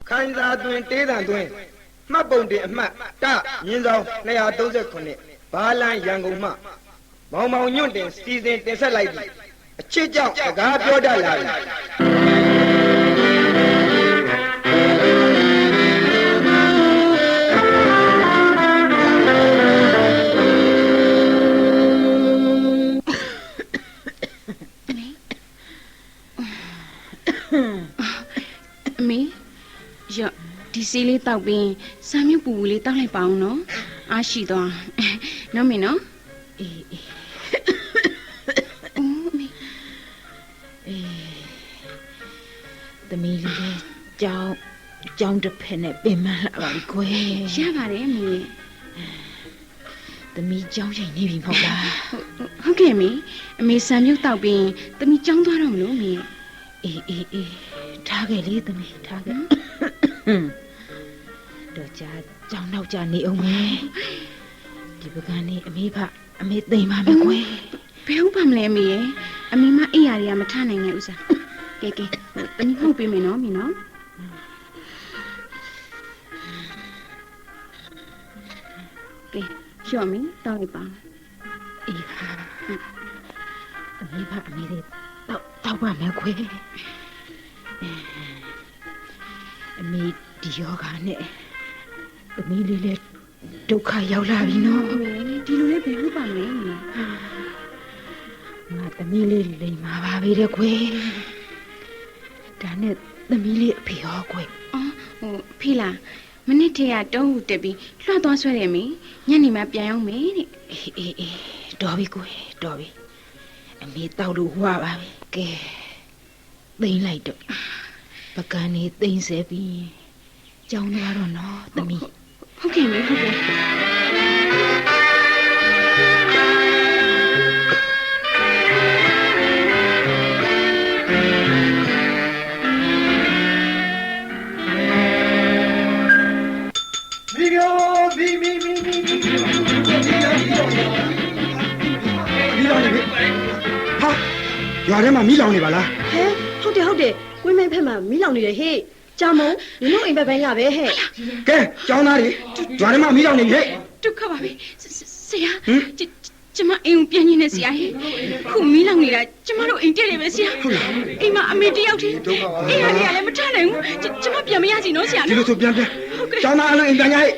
ခိုင်သာတွင်တေးတံတွင်မှတ်ပုံတင်အမှတ်တမြင်းဆောင်239ဘာလန်ရန်ကုန်မှမောင်မောင်ညွန့်တင်စီစဉ်တင်ဆက်လိုက်ပြီးအချစ်ကြောင့်စကားပြောတတ်လာပြီအမေရောဒီစီလေးတောက်ပြီးစာမြုပ်ပူပူလေးတောက်လိုက်ပါအောင်နော်အားရှိသွားနော်မင်းနော်အေးအိုးမေသမီးလေးလည်းကြောင်းတစ်ဖက်နဲ့ပင်မလာပါပြီကွယ်ရပါတယ်အမေသမီးကြောင်းချိန်နေပြီမဟုတ်လားဟုတ်ကဲ့အမေစာမြုပ်တောက်ပြီးသမီးကြောင်းသွားတော့မလို့အမေအေးထားခဲ့လေသမီးထားခဲ့တော့ကြာကြောင်းနောက်ကြနေအောင်မယ်ဒီပကံနေအမေသိမ်ပါမယ်ကွယ်ဘယ်ဟုတ်ပါမလဲအမေရဲ့အမေမအိယာတွေကမထနိုင်နဲ့ဥစားကဲသမီးမှုတ်ပေးမယ်နော်မင်းနော်ကဲရှော့မင်းတောက်လိုက်ပါအေးအမေတွေတောက်ပါမယ်ခွေအမေဒီယောဂါနဲ့သမီးလေးလည်းဒုက္ခရောက်လာပြီနော်ဒီလိုလေးဘယ်ဟုတ်ပါမလဲငါသမီးလေးလိမ်မာပါပြီတဲ့ခွေဒါနဲ့သမီးလေးအဖေရောခွေဖေးလားမနစ်တည်းကတုံးဟုတက်ပြီးလွှတ်သွားဆွဲတယ်မင်းညနေမှပြန်ရောက်မယ်တဲ့အေးတော်ပြီကိုတော်ပြီအမေတောက်လို့ဟွာပါပြီကဲသိမ့်လိုက်တော့ပကံနေသိမ့်စေပြီးကြောင်းသွားတော့နော်သမီးဟုတ်ကဲ့မေဟုတ်ကဲ့ရွာထဲမှာမီးလောင်နေပါလားဟဲဟုတ်တယ်ကွင်းမဲဖက်မှာမီးလောင်နေတယ်ဟေ့ကြာမုံနင်တို့အိမ်ဘက်ပိုင်းကပဲဟဲ့ကဲကျောင်းသားတွေရွာထဲမှာမီးလောင်နေပြီဟဲ့ဒုက္ခပါပဲဆရာကျမအိမ်ကိုပြန်ရင်းနေဆရာဟဲ့ခုမီးလောင်နေတာကျမတို့အိမ်တက်နေပဲဆရာအိမ်မှာအမေတယောက်တည်းအိမ်ဟာလေးကလည်းမထနိုင်ဘူးကျမပြန်မရစီနော်ဆရာဒီလိုဆိုပြန်ကျောင်းသားအလုံးအိမ်ပြန်ရဟဲ့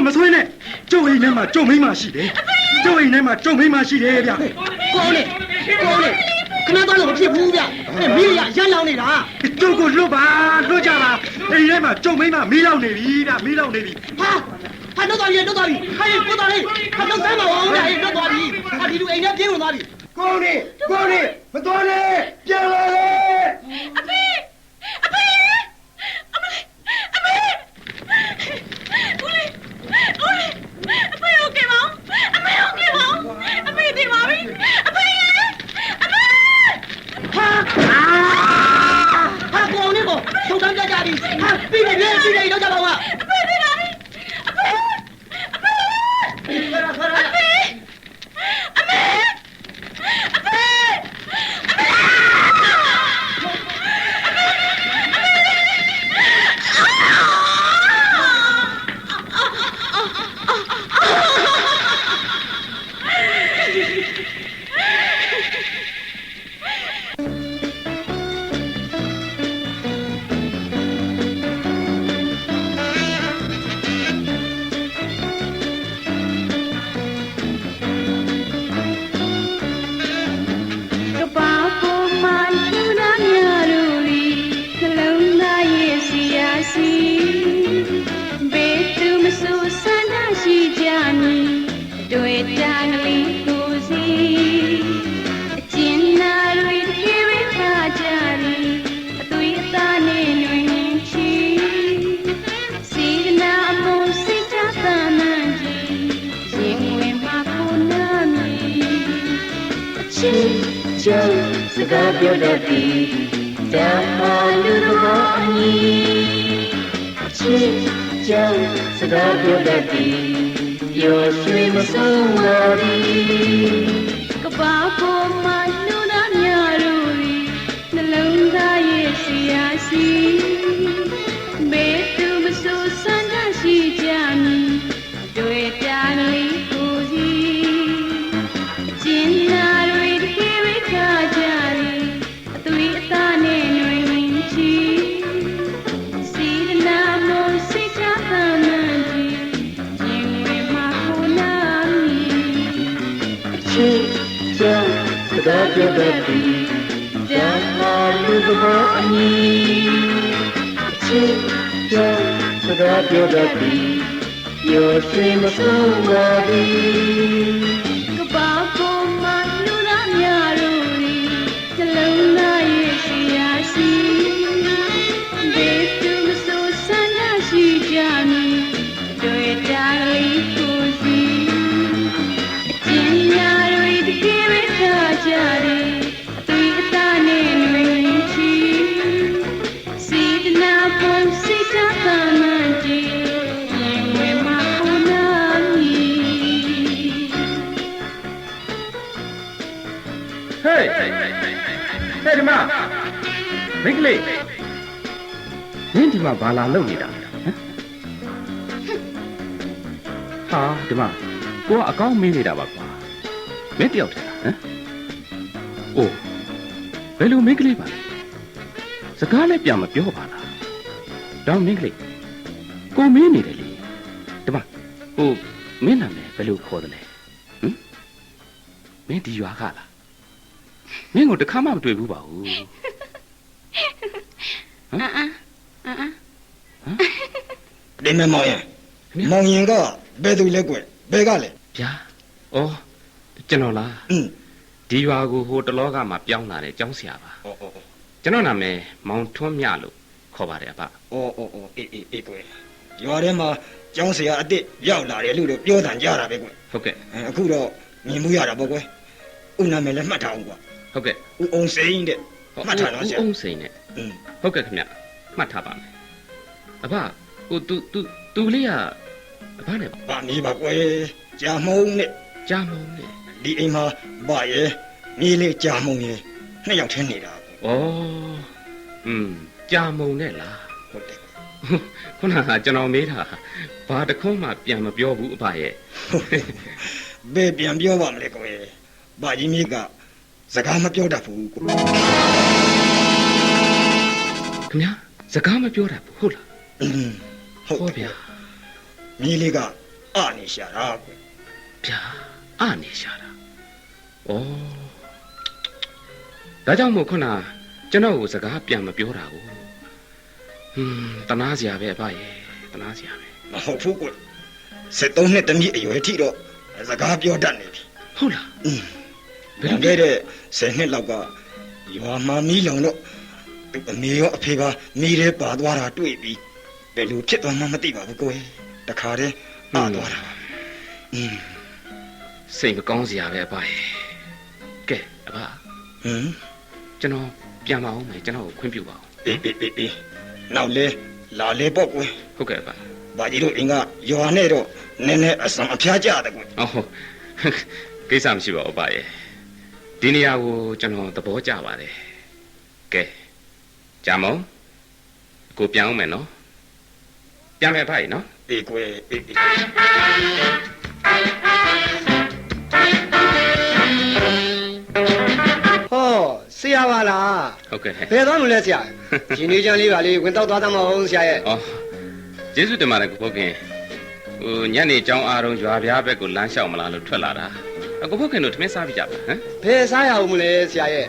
မဆွေးနဲ့ကျုပ်အိမ်ထဲမှာကျုပ်မိန်းမရှိတယ်ကျုပ်အိမ်ထဲမှာကျုပ်မိန်းမရှိတယ်ဗျကောင်းလေခဏတော့လို့မဖြစ်ဘူးဗျမီးရရက်လောင်နေတာကျုပ်ကိုလွတ်ကြပါအိမ်ထဲမှာကျုပ်မိန်းမမီးလောင်နေပြီဗျမီးလောင်နေပြီဟာလွတ်သွားပြီဟဲ့ကိုတော်လေးဟာတော့ဆမ်းပါဦးဗျလွတ်သွားပြီဟာဒီလူအိမ်ထဲပြေးဝင်သွားပြီကိုနေမတော်နဲ့ပြန်လာလေအဖေအဖေဟုတ်ကဲ့ပါအမေဟုတ်ကဲ့ပါအဖေဒီပါပြီအဖေဟာကိုနေကိုထုတ်တန်းကြပြီဟာပြီးပြီလောက်ကြပါဦးအဖေဒီပါပြီအဖေကျုပ်စကားပြောတတ်သည်ဓမ္မလူတော်အညီချစ်ကျုပ်စကားပြောတတ်သည် ပျော်ရွှင်မဆုံးပါသည် ကဘာပေါ်မှာနှုတ်သားများတို့သည်နှလုံးသားရဲ့ဆရာစီဘေးသူမဆိုးဆန္ဒရှိကြမည်တွေ့ပြလေးကိုစီကျင်းနာတွေတကယ်ပဲခါကြသည်အသွေးအသားနဲ့နှွေဝင်ချီစီနာမောစိတ်ချမ်းသာမှန်ကြီးရင်ဝင်မှာကိုနာမီ ချစ်ကြောင့်စကားပြောတတ်သည်ဓမ္မလူသဘောအညီချစ်ကြောင့်စကားပြောတတ်သည်ပျော်ရွှင်မဆုံးပါသည် ကဘာပေါ်မှာလူသားများတို့သည်နှလုံးသားရဲ့ဆရာစီဘေးသူမဆိုးဆန္ဒရှိကြမည်တွေ့တာလေးကိုစီအကျဉ်းများတွေတကယ်ပဲထားကြသည်အသွေးအသားနဲ့နှွေဝင်ချီစေတနာပေါ်စိတ်ချမ်းသာမှန်ကြည်ရင်ဝင်မှာကိုနာမီ ဟေးဟဲ့ဒီမှာမိတ်ကလေးနင်းဒီမှာဘာလာလုပ်နေတာဟမ်ဟာဒီမှာကိုကအကောင်းမေးနေတာပါကွာမင်းတယောက်တည်းလားဟမ်အိုးဘယ်လိုမိတ်ကလေးပါလဲစကားလည်းပြန်မပြောပါလားတော့မိတ်ကလေးကိုမေးနေတယ်လေဒီမှာဟိုမင်းနာမည်ဘယ်လိုခေါ်တယ်လဲဟမ်မင်းဒီရွာကလားမင်းကိုတစ်ခါမှမတွေ့ဘူးပါဘူး ဒီမဲ့မောင်ရင်မောင်ရင်ကဘယ်သူလဲကွဘယ်ကလဲ ဗျာဩကျွန်တော်လား ဒီရွာကိုဟိုတလောကမှာပြောင်းလာတဲ့ကျောင်းဆရာပါကျွန်တော်နာမည်မောင်ထွန်းမြလို့ခေါ်ပါတယ်အဖ အေးကွရွာထဲမှာကျောင်းဆရာအစ်စ်ရောက်လာတယ်လို့ပြောတန်ကြတာပဲကွ ဟုတ်ကဲ့ အခုတော့မြင်မှုရတာပေါ့ကွဦးနာမည်လည်းမှတ်ထားအောင်ကွ ဟုတ်ကဲ့ ဦးအောင်စိန်တဲ့မှတ်ထားတော့ဆရာ ဦးအောင်စိန်နဲ့ဟုတ်ကဲ့ခင်ဗျမှတ်ထားပါမယ်အဖဟိုသူလေးကအဖနဲ့ ဗာမီးပါကွကြာမုံနဲ့ ကြားမုံနဲ့ ဒီအိမ်မှာဗာရဲ့မြေးလေးကြာမုံရဲ့နှစ်ယောက်ထဲနေတာ ဩကြားမုံနဲ့လား ဟုတ်တယ် ခုနကကျွန်တော်မေးတာဘာတခုမှပြန်မပြောဘူးအဖရဲ့ ဘယ်ပြန်ပြောပါမလဲကွဗာကြီးမြေးကစကားမပြောတတ်ဘူးကွ ခင်ဗျစကားမပြောတာဘူးဟုတ်လား ဟုတ်ဗျာမြေးလေးကအနေရှာတာကွ ဗျာအနေရှာတာဩဒါကြောင့်မို့ခုနကျွန်တော်ကိုစကားပြန်မပြောတာကိုတနာစရာပဲအဖရဲ့တနာစရာပဲ မဟုတ်ဘူးကွ73နှစ်တမီးအရွယ်ထိတော့စကားပြောတတ်နေပြီ ဟုတ်လား ဘယ်လိုလဲတဲ့10နှစ်လောက်ကရွာမှာမီးလောင်တော့သူအမေရောအဖေပါမီးထဲပါသွားတာတွေ့ပြီးဘယ်လိုဖြစ်သွားမှမသိပါဘူးကွတခါတည်းအားသွားတာစိတ်မကောင်းစရာပဲအဖရဲ့ကဲအဖကျွန်တော်ပြန်မအောင်မယ်ကျွန်တော်ကိုခွင့်ပြုပါအောင်အေးနောက်လဲလာလဲပေါ့ကွ ဟုတ်ကဲ့အဖ ဘာကြီးတို့အင်ကရွာနဲ့တော့နည်းနည်းအစံအဖျားကြတယ်ကွ ဟုတ်ကိစ္စမရှိပါဘူးအဖရဲ့ဒီနေရာကိုကျွန်တော်သဘောကျပါတယ်ကဲကြာမုံကိုပြန်အောင်မယ်နော်ပြန်မယ်အဖရဲ့နော်အေးကွအေးဟောဆရာပါလား ဟုတ်ကဲ့ ဘယ်သွားလို့လဲဆရာရှင်နေချမ်းလေးပါလေဝင်တော့သွားသမ်းမအောင်ဆရာရဲ့ ဩကျေးဇူးတင်ပါတယ်ကိုဖို့ခင်ဟိုညနေကျောင်းအားလုံးရွာပြားဘက်ကိုလမ်းလျှောက်မလားလို့ထွက်လာတာကိုဖို့ခင်တို့ထမင်းစားပြကြပါဟမ် ဘယ်စားရအောင်မလဲဆရာရဲ့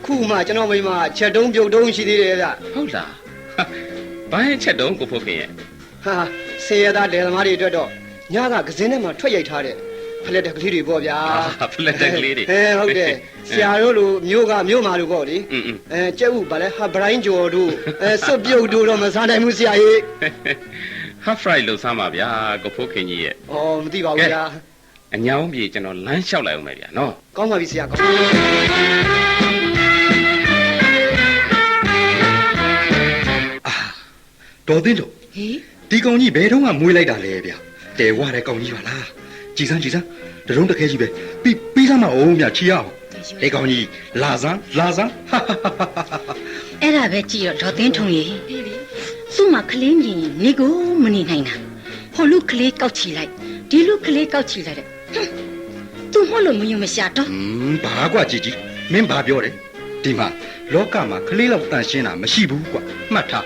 ခုမှကျွန်တော်မိမချက်တုံးပြုတ်တုံးရှိသေးတယ်ဗျ ဟုတ်လားဘာရဲ့ချက်တုံးကိုဖို့ခင်ရဲ့ ဟာဆင်းရဲသားလယ်သမားတွေအတွက်တော့ညကကစင်းထဲမှာထွက်ရိုက်ထားတဲ့ဖလက်တက်ကလေးတွေပေါ့ဗျာ ဖလက်တက်ကလေးတွေဟုတ်တယ်ဆရာတို့လိုမျိုးမာတို့ပေါ့လေကျက်ဥဗာလဲဟာဘရိုင်းကျော်တို့စွတ်ပြုတ်တို့တော့မစားနိုင်ဘူးဆရာကြီး half fry လို့စားပါဗျာကိုဖို့ခင်ကြီးရဲ့ဩမသိပါဘူးဗျာအညောင်းပြေကျွန်တော်လမ်းလျှောက်လိုက်အောင်မယ်ဗျာနော်ကောင်းပါပြီဆရာကောင်းတော်သိလို့ ဟေး ဒီကောင်ကြီးဘယ်တော့မှမွေးလိုက်တာလဲဗျတဲဝါတဲ့ကောင်ကြီးပါလား ကြည်စမ်းတရုံးတစ်ခဲကြီးပဲပြီးစမ်းမအောင်မြချီရအောင်အေးကောင်းကြီးလာစမ်းအဲ့ဒါပဲကြည့်တော့ဒေါ်သိန်းထုံရေသူ့မှာကလေးမြင်ရင်နေကိုမနေနိုင်တာဟိုလူကလေးကောက်ချီလိုက်ဒီလူကလေးကောက်ချီလိုက်တဲ့သူမလို့မယုံမရှာတော့ ဘာကွာကြည်မင်းဘာပြောတယ်ဒီမှာလောကမှာကလေးလောက်တန်ရှင်းတာမရှိဘူးကွာမှတ်ထား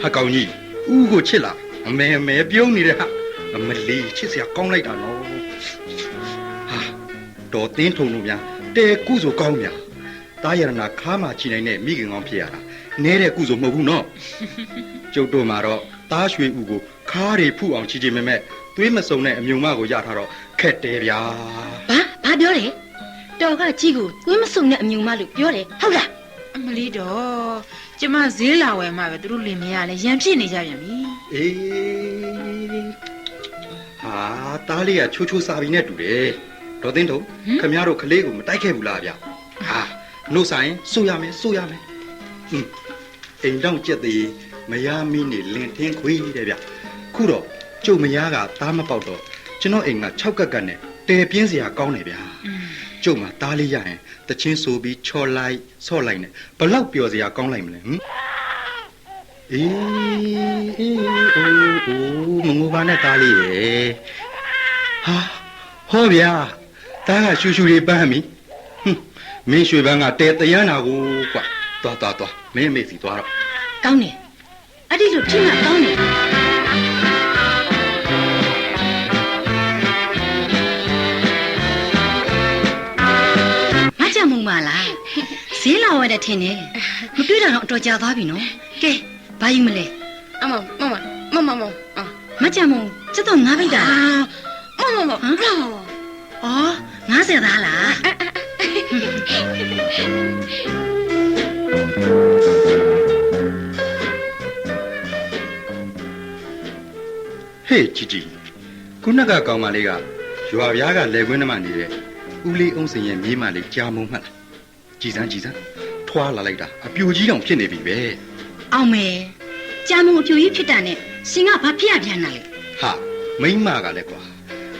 ဟာကောင်းကြီးဦးကိုချစ်လာအမဲပြုံးနေတဲ့ဟာအမလေးချစ်စရာကောင်းလိုက်တာနော်ဟာတော်တင်းထုံတို့များတဲကုဆိုကောင်းများတားရဏခါမှချီနိုင်တဲ့မိခင်ကောင်းဖြစ်ရတာနဲတဲ့ကုဆိုမဟုတ်ဘူးနော်ကျုပ်တို့မှာတော့တားရွှေဦးကိုခါးတွေဖုအောင်ချီချင်မဲ့သွေးမစုံတဲ့အမြုံမကိုရထားတော့ခက်တယ်ဗျာဘာပြောလဲတော်ကကြီးကိုသွေးမစုံတဲ့အမြုံမလို့ပြောတယ်ဟုတ်လား အမလီတော့ကျမဈေးလာဝယ်မှပဲသူတို့လင်မရလဲရံဖြစ်နေကြပြန်ပြီအေးဟာတားလေးကချိုးစားပြီးနဲ့တူတယ်ဒေါ်သိန်းထုံခမရတို့ကလေးကိုမတိုက်ခဲ့ဘူးလားဗျဟာနှုတ်ဆိုင်စိုးရမယ်အိမ်တောင်ကြက်သေးမရမီးနေလင်ထင်းခွေးတဲ့ဗျခုတော့ကျုပ်မရကသားမပေါက်တော့ကျွန်တော်အိမ်က6ကက်ကက်နဲ့တဲပြင်းစရာကောင်းတယ်ဗျာကျုပ်မှာတားလေးရရင်တချင်းဆိုပြီးချော်လိုက်ဆော့လိုက်နဲ့ဘလောက်ပျော်စရာကောင်းလိုက်မလဲအေးမငိုပါနဲ့တားလေးရေဟာဟောဗျာတားကရှူတွေပန်းပြီမင်းရွှေပန်းကတဲတရမ်းတာကိုကွာသွားမင်းအမေစီသွားတော့ကောင်းတယ်အဲ့ဒီလိုဖြစ်မှကောင်းတယ်မကြမုံပါလားဈေးလာဝယ်တဲ့ထင်တယ်မတွေ့တာတော့အတော်ကြာသွားပြီနော်ကဲဘာယူမလဲအမမကြမုံစက်တော့ငါးပိတ်တာအော်90သားလားဟေးကြီးခုနကကောင်မလေးကရွာပြားကလေကွင်းနှမနေတဲ့ဦးလေးအောင်စင်ရဲ့မြေးမလေးကြာမုံမှတ်လားကြည်စမ်းထွားလာလိုက်တာအပြူကြီးတောင်ဖြစ်နေပြီပဲအောင်မယ်ကြာမုံအပြူကြီးဖြစ်တာနဲ့ရှင်ကဘာဖြစ်ရပြန်တာလဲဟာမိမကလည်းကွာ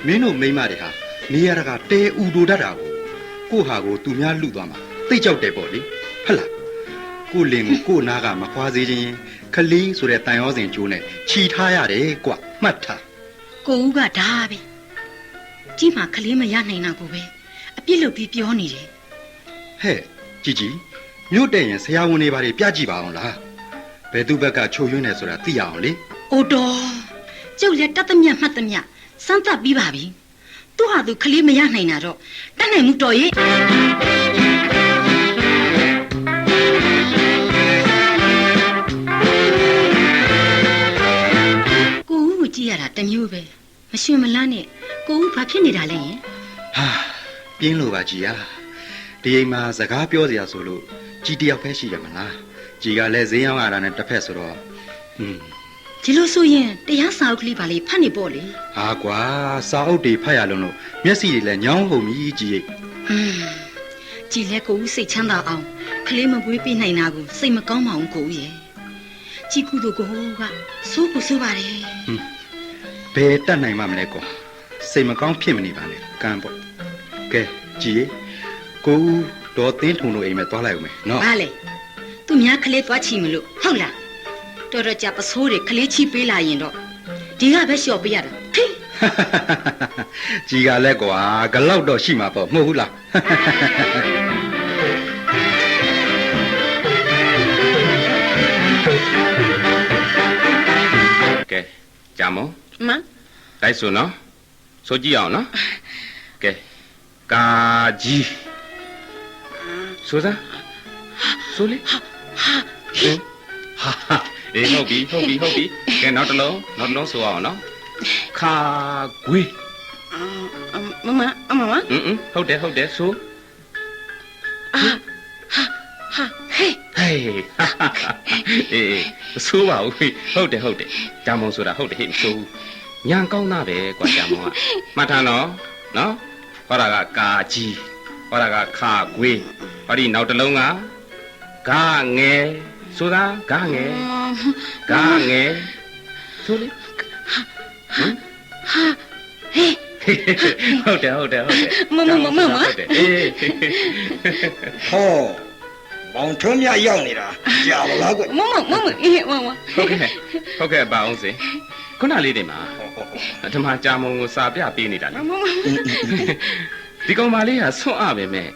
မင်းတို့မိမတွေဟာနေရတာကတဲဥဒိုတတ်တာကိုဟာကိုသူများလူသွားမှာသိကြောက်တယ်ပေါ့လေဟုတ်လားကိုလင်ကိုနားကမခွာစေခြင်းခလေးဆိုတဲ့တန်ရောစင်ကျိုးနဲ့ခြီထားရတယ်ကွာမှတ်ထားကိုဦးကဒါပဲကြီးမှာခလေးမရနိုင်တာကိုပဲအပြစ်လုပ်ပြီးပြောနေတယ်ဟဲ့ကြီးမြို့တဲ့ရင်ဆရာဝန်တွေဘာတွေပြကြည့်ပါအောင်လားဘယ်သူဘက်ကချုပ်ရွံ့နေဆိုတာသိရအောင်လေအိုတော်ကျုပ်လည်းတတ်သမျှမှတ်သမျှစမ်းသပ်ပြီးပါပြီသူဟာသူခလေးမရနိုင်တာတော့တတ်နိုင်မှုတော်ရဲ့ကိုဦးကိုကြည့်ရတာတမျိုးပဲမရွှင်မလန်းနဲ့ကိုဦးဘာဖြစ်နေတာလဲယင်ဟာပြင်းလို့ပါကြီးอ่ะဒီအိမ်မှာစကားပြောစရာဆိုလို့ကြီးတယောက်ပဲရှိရမလားကြီးကလည်းဈေးရောက်ရတာနဲ့တစ်ဖက်ဆိုတော့ဒီလိုဆိုရင်တရားစာအုပ်ကလေးပါလေဖတ်နေပေါ့လေဟာကွာစာအုပ်တွေဖတ်ရလုံးလို့မျက်စိတွေလည်းညောင်းကုန်ပြီကြီးရိတ်ကြည်လဲကိုဦးစိတ်ချမ်းသာအောင်ကလေးမပွေးပြနိုင်တာကိုစိတ်မကောင်းပါဘူးကိုဦးရဲ့ကြည်ကူတို့ကိုကစိုးကိုစိုးပါတယ်ဘယ်တတ်နိုင်မှမလဲကွာစိတ်မကောင်းဖြစ်မနေပါနဲ့ကံပေါ့ကဲကြည်ကိုဦးတော့တင်းထုံတို့အိမ်မဲ့သွားလိုက်ဦးမယ်နော်ဘာလဲသူများကလေးသွားချီမလို့ဟုတ်လားတော်တော်ကြပစိုးတွေကလေးချီပေးလာရင်တော့ဒီကပဲလျှော်ပေးရတာဟိကြီးကလည်းကွာဂလောက်တော့ရှိမှာပေါ့မဟုတ်ဘူးလားကဲကြာမလိုက်ဆိုနော်ဆိုကြည့်အောင်နော်ကဲကာကြီးဆိုစားဆိုလေဟာအေးဟုတ်ပြီကဲနောက်တစ်လုံးဆိုအောင်နော်ခါကွေးမမဟုတ်တယ်ဆိုဟေးအေးဆိုပါဦးဟုတ်တယ်ဂျာမုံဆိုတာဟုတ်တယ်ဟဲ့မဆိုဘူးညာကောင်းသားပဲကွာဂျာမုံကမှတ်ထားနော်ဟောတာကကာကြီးဟောတာကခါကွေးဟောဒီနောက်တစ်လုံးကဂငယ်ဆိုတာဂငယ်ဆိုလေ ဟုတ်တယ်ဟုတ်တယ်ဟုတ်တယ် မဟုတ်တယ်အေး ဟောမောင်ထုံးမြရောက်နေတာကြာပါလားကွ မအေးမ ဟုတ်ကဲ့ပါအောင်စေခုနလေးတွေမှာဓမ္မကြာမုံကိုစာပြပေးနေတာလေဒီကောင်မလေးကဆွန့်အပဲမဲ့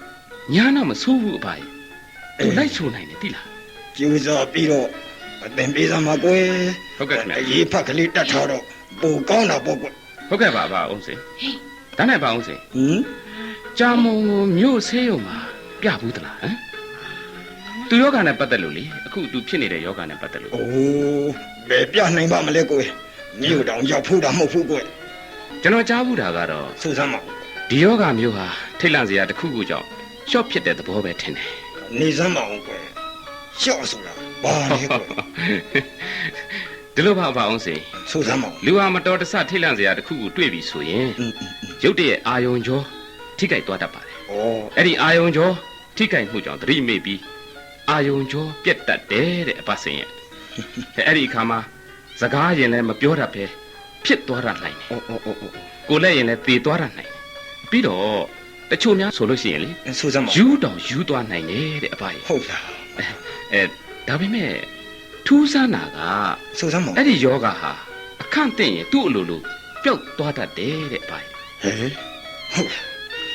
ညာတော့မဆိုးဘူးအပါရဲ့သူလိုက်ချိုနိုင်တယ်တိလား ကျူစားပြီးတော့အသင်ပေးစမ်းပါကွယ် ဟုတ်ကဲ့ခင်ဗျာ အရေးဖက်ကလေးတတ်ထားတော့ပိုကောင်းတာပေါ့ကွ ဟုတ်ကဲ့ပါအောင်စေဒါနဲ့ပါအောင်စေ ဟင် ကြာမုံကိုမြို့ဆေးရုံမှာပြဘူးသလားဟမ်သူယောဂနဲ့ပတ်သက်လို့လေအခုသူဖြစ်နေတဲ့ယောဂနဲ့ပတ်သက်လို့ အိုးဘယ်ပြနိုင်ပါမလဲကွယ်မြို့တောင်ရောက်ဖို့တာမဟုတ်ဘူးကွယ် ကျွန်တော်ကြားဘူးတာကတော့ စူးစမ်းပါ ဒီယောဂမျိုးဟာထိတ်လန့်စရာတစ်ခုခုကြောင့်ရှော့ဖြစ်တဲ့သဘောပဲထင်တယ် နေစမ်းပါအောင်ကွယ်ရှော့ဆိုတာဘာလဲကွယ် ဒီလိုပါအောင်စေ စူးစမ်းပါ လူဟာမတော်တဆထိတ်လန့်စရာတစ်ခုခုတွေ့ပြီဆိုရင်ရုတ်တရက်အာယုံကြောထိကြိုက်သွားတတ်ပါတယ် ဩ အဲ့ဒီအာယုံကြောထိကြိုက်မှုကြောင့်သတိမေ့ပြီးအာယုံကြောပြက်တတ်တယ်တဲ့အပတ်စဉ်ရဲ့အဲ့ဒီအခါမှာစကားရင်လည်းမပြောတတ်ပဲဖြစ်သွားတာနိုင်တယ်ကိုလည်းရင်လည်းသေသွားတာနိုင်တယ်ပြီးတော့တချို့များဆိုလို့ရှိရင်လေ စူးစမ်းပါ ယူတောင်ယူသွားနိုင်တယ်တဲ့အပတ်ရဲ့ ဟုတ်လား ဒါပေမဲ့ထူးဆန်းတာက စူးစမ်းပါ အဲ့ဒီယောဂဟာအခန့်သိရင်သူ့အလိုလိုပျောက်သွားတတ်တယ်တဲ့အပိုင်း ဟဲ့ဟုတ်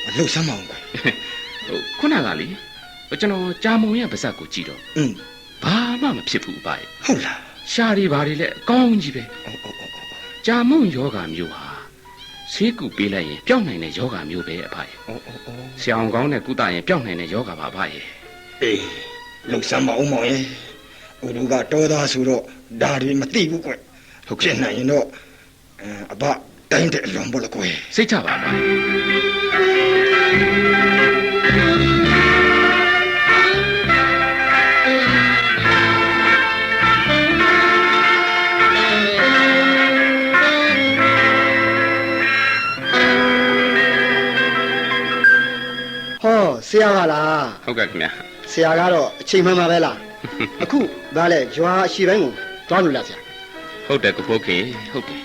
အလုပ်စမ်းပါအောင်ကွယ် ခုနကလေကျွန်တော်ကြာမုံရဲ့ပါဇက်ကိုကြည့်တော့ဘာမှမဖြစ်ဘူးအပိုင်း ဟုတ်လား ရှားတွေဘာတွေလဲအကောင်းကြီးပဲကြာမုံယောဂမျိုးဟာဆေးကုပေးလိုက်ရင်ပျောက်နိုင်တဲ့ယောဂမျိုးပဲအပိုင်းဆရာအောင်ကောင်းတဲ့ကုသရင်ပျောက်နိုင်တဲ့ယောဂပါအပိုင်း အေးလုပ်စမ်းပါအောင်မောင်ရဲ့ဦးလူကတော်သားဆိုတော့ဒါတွေမသိဘူးကွယ်ဟုတ်ကဲ့နိုင်ရင်တော့အဘတိုင်းတဲ့အလွန်ပေါ့လေကွယ် စိတ်ချပါပါ ဟောဆရာကလား ဟုတ်ကဲ့ခင်ဗျာ ဆရာကတော့အချိန်မှန်ပါပဲလားအခုဒါလဲရွာအရှိပိုင်းကိုသွားလို့လားဆရာ ဟုတ်တယ်ကိုဖိုးခင်ဟုတ်တယ်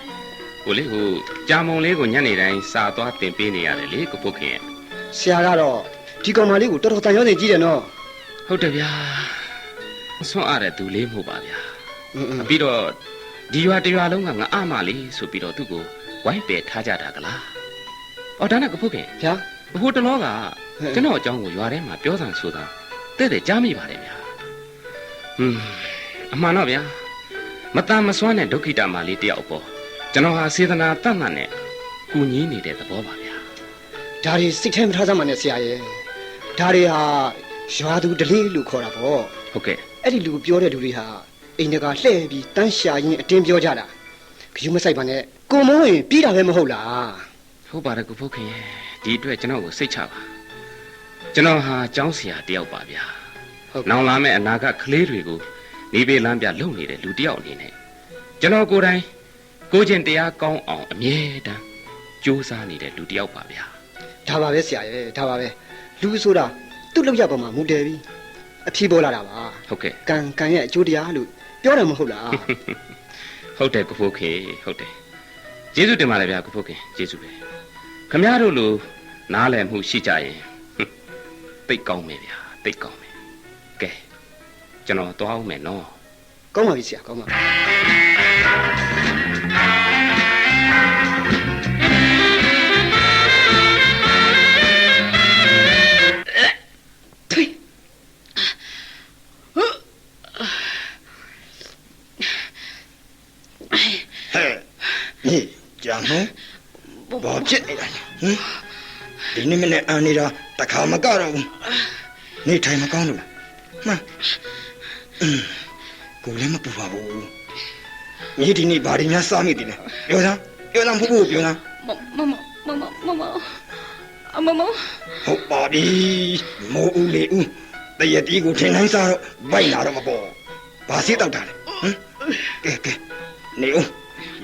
ကိုလေးဟိုကြာမုံလေးကိုညနေတိုင်းစာသွားတင်ပေးနေရတယ်လေကိုဖိုးခင်ရဲ့ ဆရာကတော့ဒီကောင်မလေးကိုတော်တော်တန်ရုံးနေကြည့်တယ်နော် ဟုတ်တယ်ဗျာဆွန့်အားတဲ့သူလေးမဟုတ်ပါဗျာပြီးတော့ဒီရွာတရွာလုံးကငါအမလေးဆိုပြီးတော့သူ့ကိုဝိုင်းပယ်ထားကြတာကလားအော်ဒါနဲ့ကိုဖိုးခင် ဗျာ ဟိုတလောကကျွန်တော်အကြောင်းကိုရွာထဲမှာပြောတာဆိုတာတဲ့ကြားမိပါတယ်ဗျာအမှန်တော့ဗျာမတန်မစွမ်းတဲ့ဒုက္ခိတမလေးတယောက်ပေါ့ကျွန်တော်ဟာစေတနာတတ်မှန်နဲ့ကူညီနေတဲ့သဘောပါဗျာ ဒါတွေစိတ်ထဲမထားစမ်းပါနဲ့ဆရာရဲ့ဒါတွေဟာရွာသူဒလေးလို့ခေါ်တာပေါ့ ဟုတ်ကဲ့ အဲ့ဒီလူပြောတဲ့လူတွေဟာအိမ်တကာလှည့်ပြီးတန်းရှာရင်းအတင်းပြောကြတာခယူမဆိုင်ပါနဲ့ကိုမုန်းရင်ပြီးတာပဲမဟုတ်လား ဟုတ်ပါတယ်ကိုဖိုးခင်ရဲ့ဒီအတွက်ကျွန်တော်ကိုစိတ်ချပါကျွန်တော်ဟာကျောင်းဆရာတယောက်ပါဗျာနောင်လာမယ့်အနာဂတ်ကလေးတွေကိုနေပေလမ်းပြလုပ်နေတဲ့လူတယောက်အနေနဲ့ကျွန်တော်ကိုယ်တိုင်ကိုချင်းတရားကောင်းအောင်အမြဲတမ်းကြိုးစားနေတဲ့လူတယောက်ပါဗျာ ဒါပါပဲဆရာရဲ့ဒါပါပဲလူဆိုတာသူ့လောက်ရပေါ်မှာမူတည်ပြီးအဖြေပေါ်လာတာပါ ဟုတ်ကဲ့ ကံရဲ့အကျိုးတရားလို့ပြောတယ်မဟုတ်လား ဟုတ်တယ်ကိုဖိုးခင်ဟုတ်တယ်ကျေးဇူးတင်ပါတယ်ဗျာကိုဖိုးခင်ကျေးဇူးပဲခမည်းတော်လိုနားလည်မှုရှိကြရင်သိတ်ကောင်းမယ်ဗျာသိတ်ကောင်းမယ်ကဲကျွန်တော်သွားအောင်မယ်နော် ကောင်းပါပြီဆရာကောင်းပါပြီ ဟဲ့นี่ကြာမဘာဖြစ်နေတာလဲဒီနေ့မနေ့အန်နေတာတခါမကတော့ဘူးနေထိုင်မကောင်းလို့လားမှန်ကိုလည်းမပူပါဘူးညီဒီနေ့ဘာတွေများစားမိတယ်လဲပြောစမ်းဖို့ပြောစမ်း မဟုတ်ပါပြီမိုးဦးလေဦးတရတီးကိုထင်တိုင်းစားတော့ဗိုက်လာတော့မပေါ်ဘာစီးတောက်တာလဲကဲနေဦး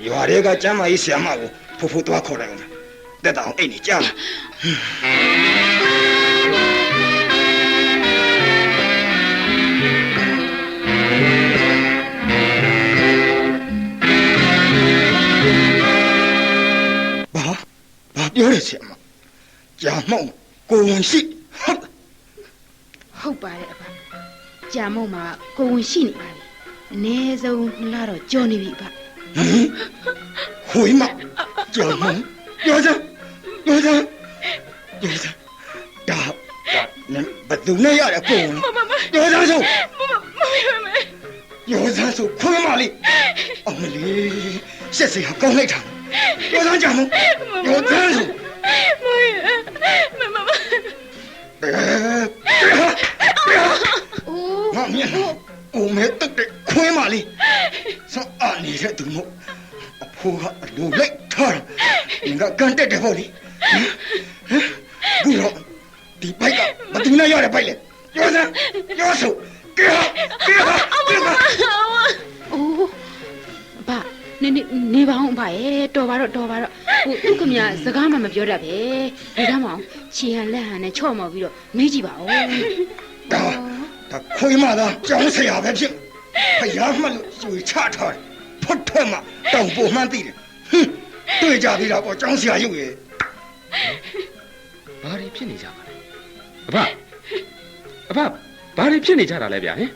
ရွာတွေကကျမ်းမာကြီးဆရာမကိုဖိုးသွားခေါ်လိုက်အောင်တက်တောင်အိတ်နေကြာဘာ ပြောတယ်ဆရာမကြာမောက်ကိုဝင်ရှိဟုတ် ဟုတ်ပါတယ်အဖကြာမုံမှာကိုဝင်ရှိနေပါပြီအနည်းဆုံး2လတော့ကြော်နေပြီအဖ ဟိုမကြာမောက်ပြောစမ်းဒါနင်ဘသူနဲ့ရတဲ့ကိုဝင်ပြောစမ်းဆိုပြောစမ်းဆိုခွေးမလေးအမလေးရှက်စရာကောင်းလိုက်တာပြောစမ်းကြာမောက်ပြောစမ်းဆိုငါမြင်ကိုမဲတက်တဲ့ခွေးမလေးစောအနေတဲ့သူမို့အဖိုးကအလိုလိုက်ထားငါကန်တက်တယ်ပေါ့လေဘူးတော့ဒီဘိုက်ကဘသူနဲ့ရတဲ့ဘိုက်လေပြောစမ်းပြောဆိုကေဟာအိုးအဖနေပါအောင်အဖရဲ့တော်ပါတော့ဟိုသူ့ကမြစကားမှမပြောတတ်ပဲဒီကမှအောင်ခြေဟန်လက်ဟန်နဲ့ချော့မော်ပြီးတော့မေးကြည့်ပါဦးဒါခွေးမသားကြောင်းဆရာပဲဖြစ်ဖယားမှလို့ရွှေချထားတယ်ဖွတ်ထွက်မှတောင်ပေါ်မှန်းသိတယ်တွေ့ကြသေးတာပေါ့ကြောင်းဆရာရုပ်ရဲ့ဘာတွေဖြစ်နေကြပါလဲအဖဘာတွေဖြစ်နေကြတာလဲဗျာဟင်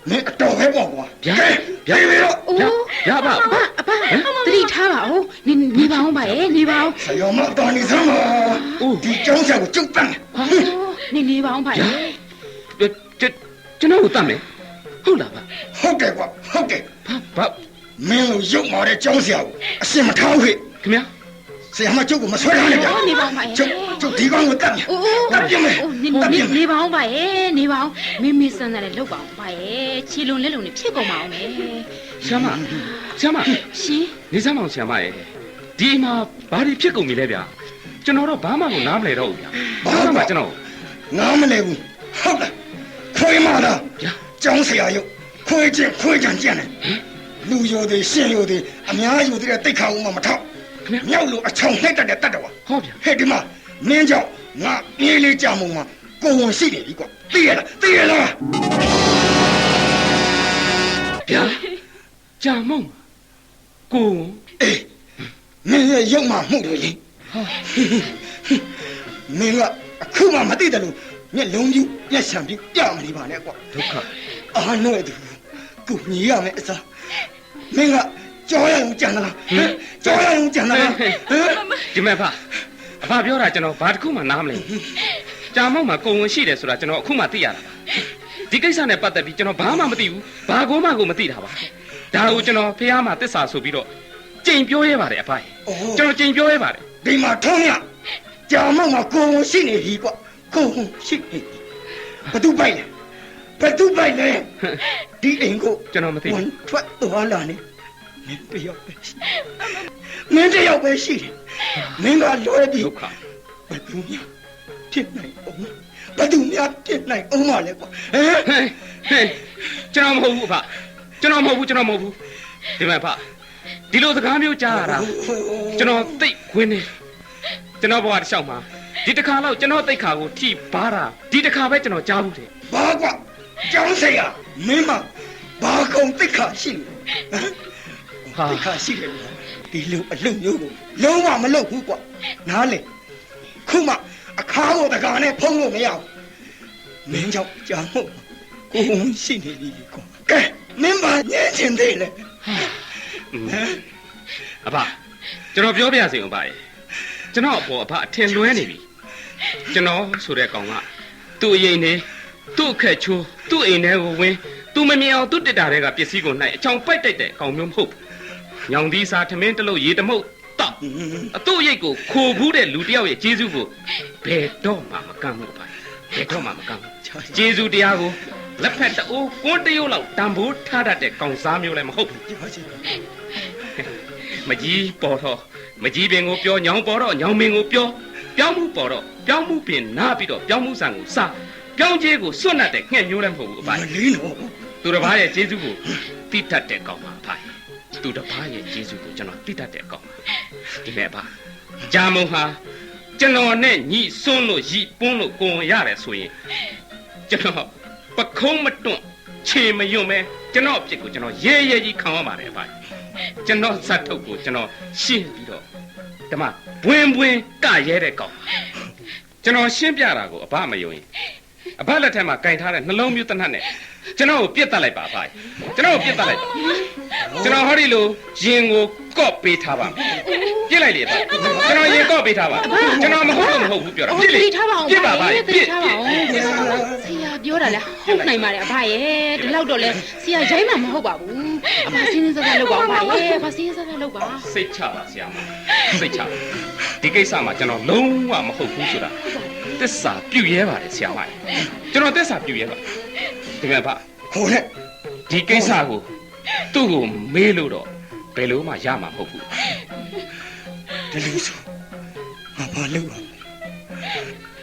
မင်းအတော်ပဲပေါ့ကွာဗျာအဖတတိထားပါဦးနေပါအောင်ပါရဲ့နေပါအောင်ဆရာမတော်နေစမ်းပါဒီကြောင်းဆရာကိုကျုပ်တန်းနေပါအောင်ပါရဲ့ကျွန်တော်ကိုတတ်မယ်ဟုတ်လားဗျဟုတ်တယ်ကွာဟုတ်တယ်ဘာမင်းတို့ရုပ်မာတဲ့ကြောင်းဆရာကိုအစင်မထားဘူးခင်ဗျာဆရာမကျုပ်ကိုမဆွဲထားနဲ့ဗျာနေပါအောင်ပါရဲ့ကျုပ်ဒီကောင်ကိုတတ်မယ်တတ်ပြမယ်နေပါအောင်ပါရဲ့နေပါအောင်မင်းစမ်းတယ်လောက်ပါအောင်ပါရဲ့ခြေလုံးလက်လုံးနဲ့ဖြစ်ကုန်ပါအောင်မယ်ဆရာမရှင်နေစမ်းအောင်ဆရာမရဲ့ဒီမှာဘာတွေဖြစ်ကုန်ပြီလဲဗျာကျွန်တော်တော့ဘာမှကိုနားမလဲတော့ဘူးဗျာဘာမှကျွန်တော်နားမလဲဘူးဟုတ်လားခွေးမလားကျောင်းဆရာရုပ်ခွေးကြံကြံတယ်လူရိုတွေရှင်ရိုတွေအများယူတဲ့တိတ်ခါဦးမှမထောက်မြောက်လို့အချောင်နှိုက်တတ်တဲ့တတ်တော်ဟုတ်ဗျာဟဲ့ဒီမှာမင်းကြောင့်ငါအေးလေးကြာမုံမှာကိုဝင်ရှိနေပြီကွာသိရလားဗျာကြာမုံကိုအေးမင်းရဲ့ရုပ်မှမှုတယ်လေမင်းကအခုမှမသိတယ်လို့မျက်လုံးကြီးမျက်စံပြီးပြမနေပါနဲ့ကွာဒုက္ခအာနှွဲ့သူကိုညီရမယ်အစားမင်းကကြောရအောင်ကြံသလားကြောရအောင်ကြံသလားဒီမဲ့အဖပြောတာကျွန်တော်ဘာတစ်ခုမှနားမလဲကြာမောက်မှာကိုဝင်ရှိတယ်ဆိုတာကျွန်တော်အခုမှသိရတာပါဒီကိစ္စနဲ့ပတ်သက်ပြီးကျွန်တော်ဘာမှမသိဘူးဘာကိုမှကိုမသိတာပါဒါကိုကျွန်တော်ဖះမှာတစ္ဆာဆိုပြီးတော့ကြိမ်ပြောရဲပါတယ်အဖကျွန်တော်ကြိမ်ပြောရဲပါတယ်ဒီမှာထုံးရကြာမောက်မှာကိုဝင်ရှိနေပြီကွာကိုဝင်ရှိနေဘသူပိုက်လဲဒီအိမ်ကိုကျွန်တော်မသိဘူးထွက်သွားလာနေမင်းတယောက်ပဲရှိတယ်မင်းကလွယ်ပြီးဘသူများဖြစ်နိုင်အောင်မလဲကွာဟဲ့ကျွန်တော်မဟုတ်ဘူးအဖကျွန်တော်မဟုတ်ဘူးဒီမဲ့အဖဒီလိုစကားမျိုးကြားရတာကျွန်တော်သိခွင်းနေကျွန်တော်ဘဝတစ်လျှောက်မှာဒီတစ်ခါတော့ကျွန်တော်သိခါကိုထိပါတာဒီတစ်ခါပဲကျွန်တော်ကြားဘူးတယ်ဘာကွာကျောင်းဆရာမင်းမဘာကုန်သိခါရှိလို့သိခါရှိတယ်ဒီလိုအလုပ်မျိုးကိုလုံးဝမလုပ်ဘူးကွာနားလေခုမှအခါကိုတကာနဲ့ဖုံးလို့မရဘူးမင်းကြောင့်ကြာမို့ကိုုံရှိနေပြီကွာကဲမင်းမညံ့ချင်သေးလေအဖကျွန်တော်ပြောပြစီအောင်ပါရဲ့ကျွန်တော်အပေါ်အဖအထင်လွဲနေပြီကျွန်တော်ဆိုတဲ့ကောင်ကသူ့အရင်နေသူ့အခက်ချိုးသူ့အိမ်ထဲကိုဝင်သူမမြင်အောင်သူ့တစ်တာတွေကပစ္စည်းကိုနိုင်အချောင်ပိုက်တိုက်တဲ့ကောင်မျိုးမဟုတ်ညောင်သီးစားထမင်းတစ်လုံးရေတမုတ်တောက်အတူရိတ်ကိုခိုဘူးတဲ့လူတယောက်ရဲ့ကျေးဇူးကိုဘယ်တော့မှမကမ်းဘူးပါဘယ်တော့မှမကမ်းဘူးကျေးဇူးတရားကိုလက်ဖက်တအိုးကွန်းတရုပ်လောက်တန်ဖိုးထားတတ်တဲ့ကောင်စားမျိုးလည်းမဟုတ်ဘူးမကြီးပေါ်တော့မကြီးပင်ကိုပြောညောင်ပေါ်တော့ညောင်ပင်ကိုပြောပြောင်းမှုပေါ်တော့ပြောင်းမှုပင်နားပြီးတော့ပြောင်းမှုဆန်ကိုစားပြောင်းကျေးကိုစွန့်တ်တဲ့ငှက်မျိုးလည်းမဟုတ်ဘူးအပိုင်လေးတော့သူတစ်ပါးရဲ့ကျေးဇူးကိုတိတတ်တဲ့ကောင်ပါအပိုင်သူတစ်ပါးရဲ့ကျေးဇူးကိုကျွန်တော်တိတတ်တဲ့ကောင်ဒီမဲ့ပါဂျာမုံဟာကျွန်တော်နဲ့ညီစွန်းလို့ရီပွန်းလို့ကိုယ်ရတယ်ဆိုရင်ကျွန်တော်ပခုံးမတွန့်ခြေမယွန့်မဲ ကျွန်တော်အဖြစ်ကိုကျွန်တော်ရဲရဲကြီးခံရပါတယ်အဖကျွန်တော်ဇတ်ထုတ်ကိုကျွန်တော်ရှင်းပြီးတော့ဓမ္မဘွင်းကရဲတဲ့ကောင်ကျွန်တော်ရှင်းပြတာကိုအဖမယုံရင်အဖလက်ထက်မှာကင်ထားတဲ့နှလုံးမျိုးတနတ်နဲ့ကျွန်တော်ကိုပြစ်တတ်လိုက်ပါအဖကျွန်တော်ကိုပြစ်တတ်လိုက်ပါကျွန်တော်ဟောဒီလိုရင်ကိုကော့ပေးထားပါမယ်ပြစ်လိုက်လေအဖကျွန်တော်ရင်ကော့ပေးထားပါကျွန်တော်မဟုတ်ဘူးပြောတာပြစ်လေပြစ်ပါပါပြစ်ဆရာပြောတာလဲဟုတ်နိုင်ပါတယ်အဖရဲ့ဒီလောက်တော့လဲဆရာရိုင်းမှာမဟုတ်ပါဘူးအဖစင်းစင်းစားလုပ်ပါအဖရဲ့အဖစင်းစင်းစားလုပ်ပါစိတ်ချပါဆရာမစိတ်ချဒီကိစ္စမှာကျွန်တော်လုံးဝမဟုတ်ဘူးဆိုတာသစ္စာပြုရဲပါတယ်ဆရာမကျွန်တော်သစ္စာပြုရဲပါဒီမဲ့ဖဟိုနဲ့ဒီကိစ္စကိုသူ့ကိုမေးလို့တော့ဘယ်လိုမှရမှာမဟုတ်ဘူးဒီလိုဆိုငါဘာလုပ်ရ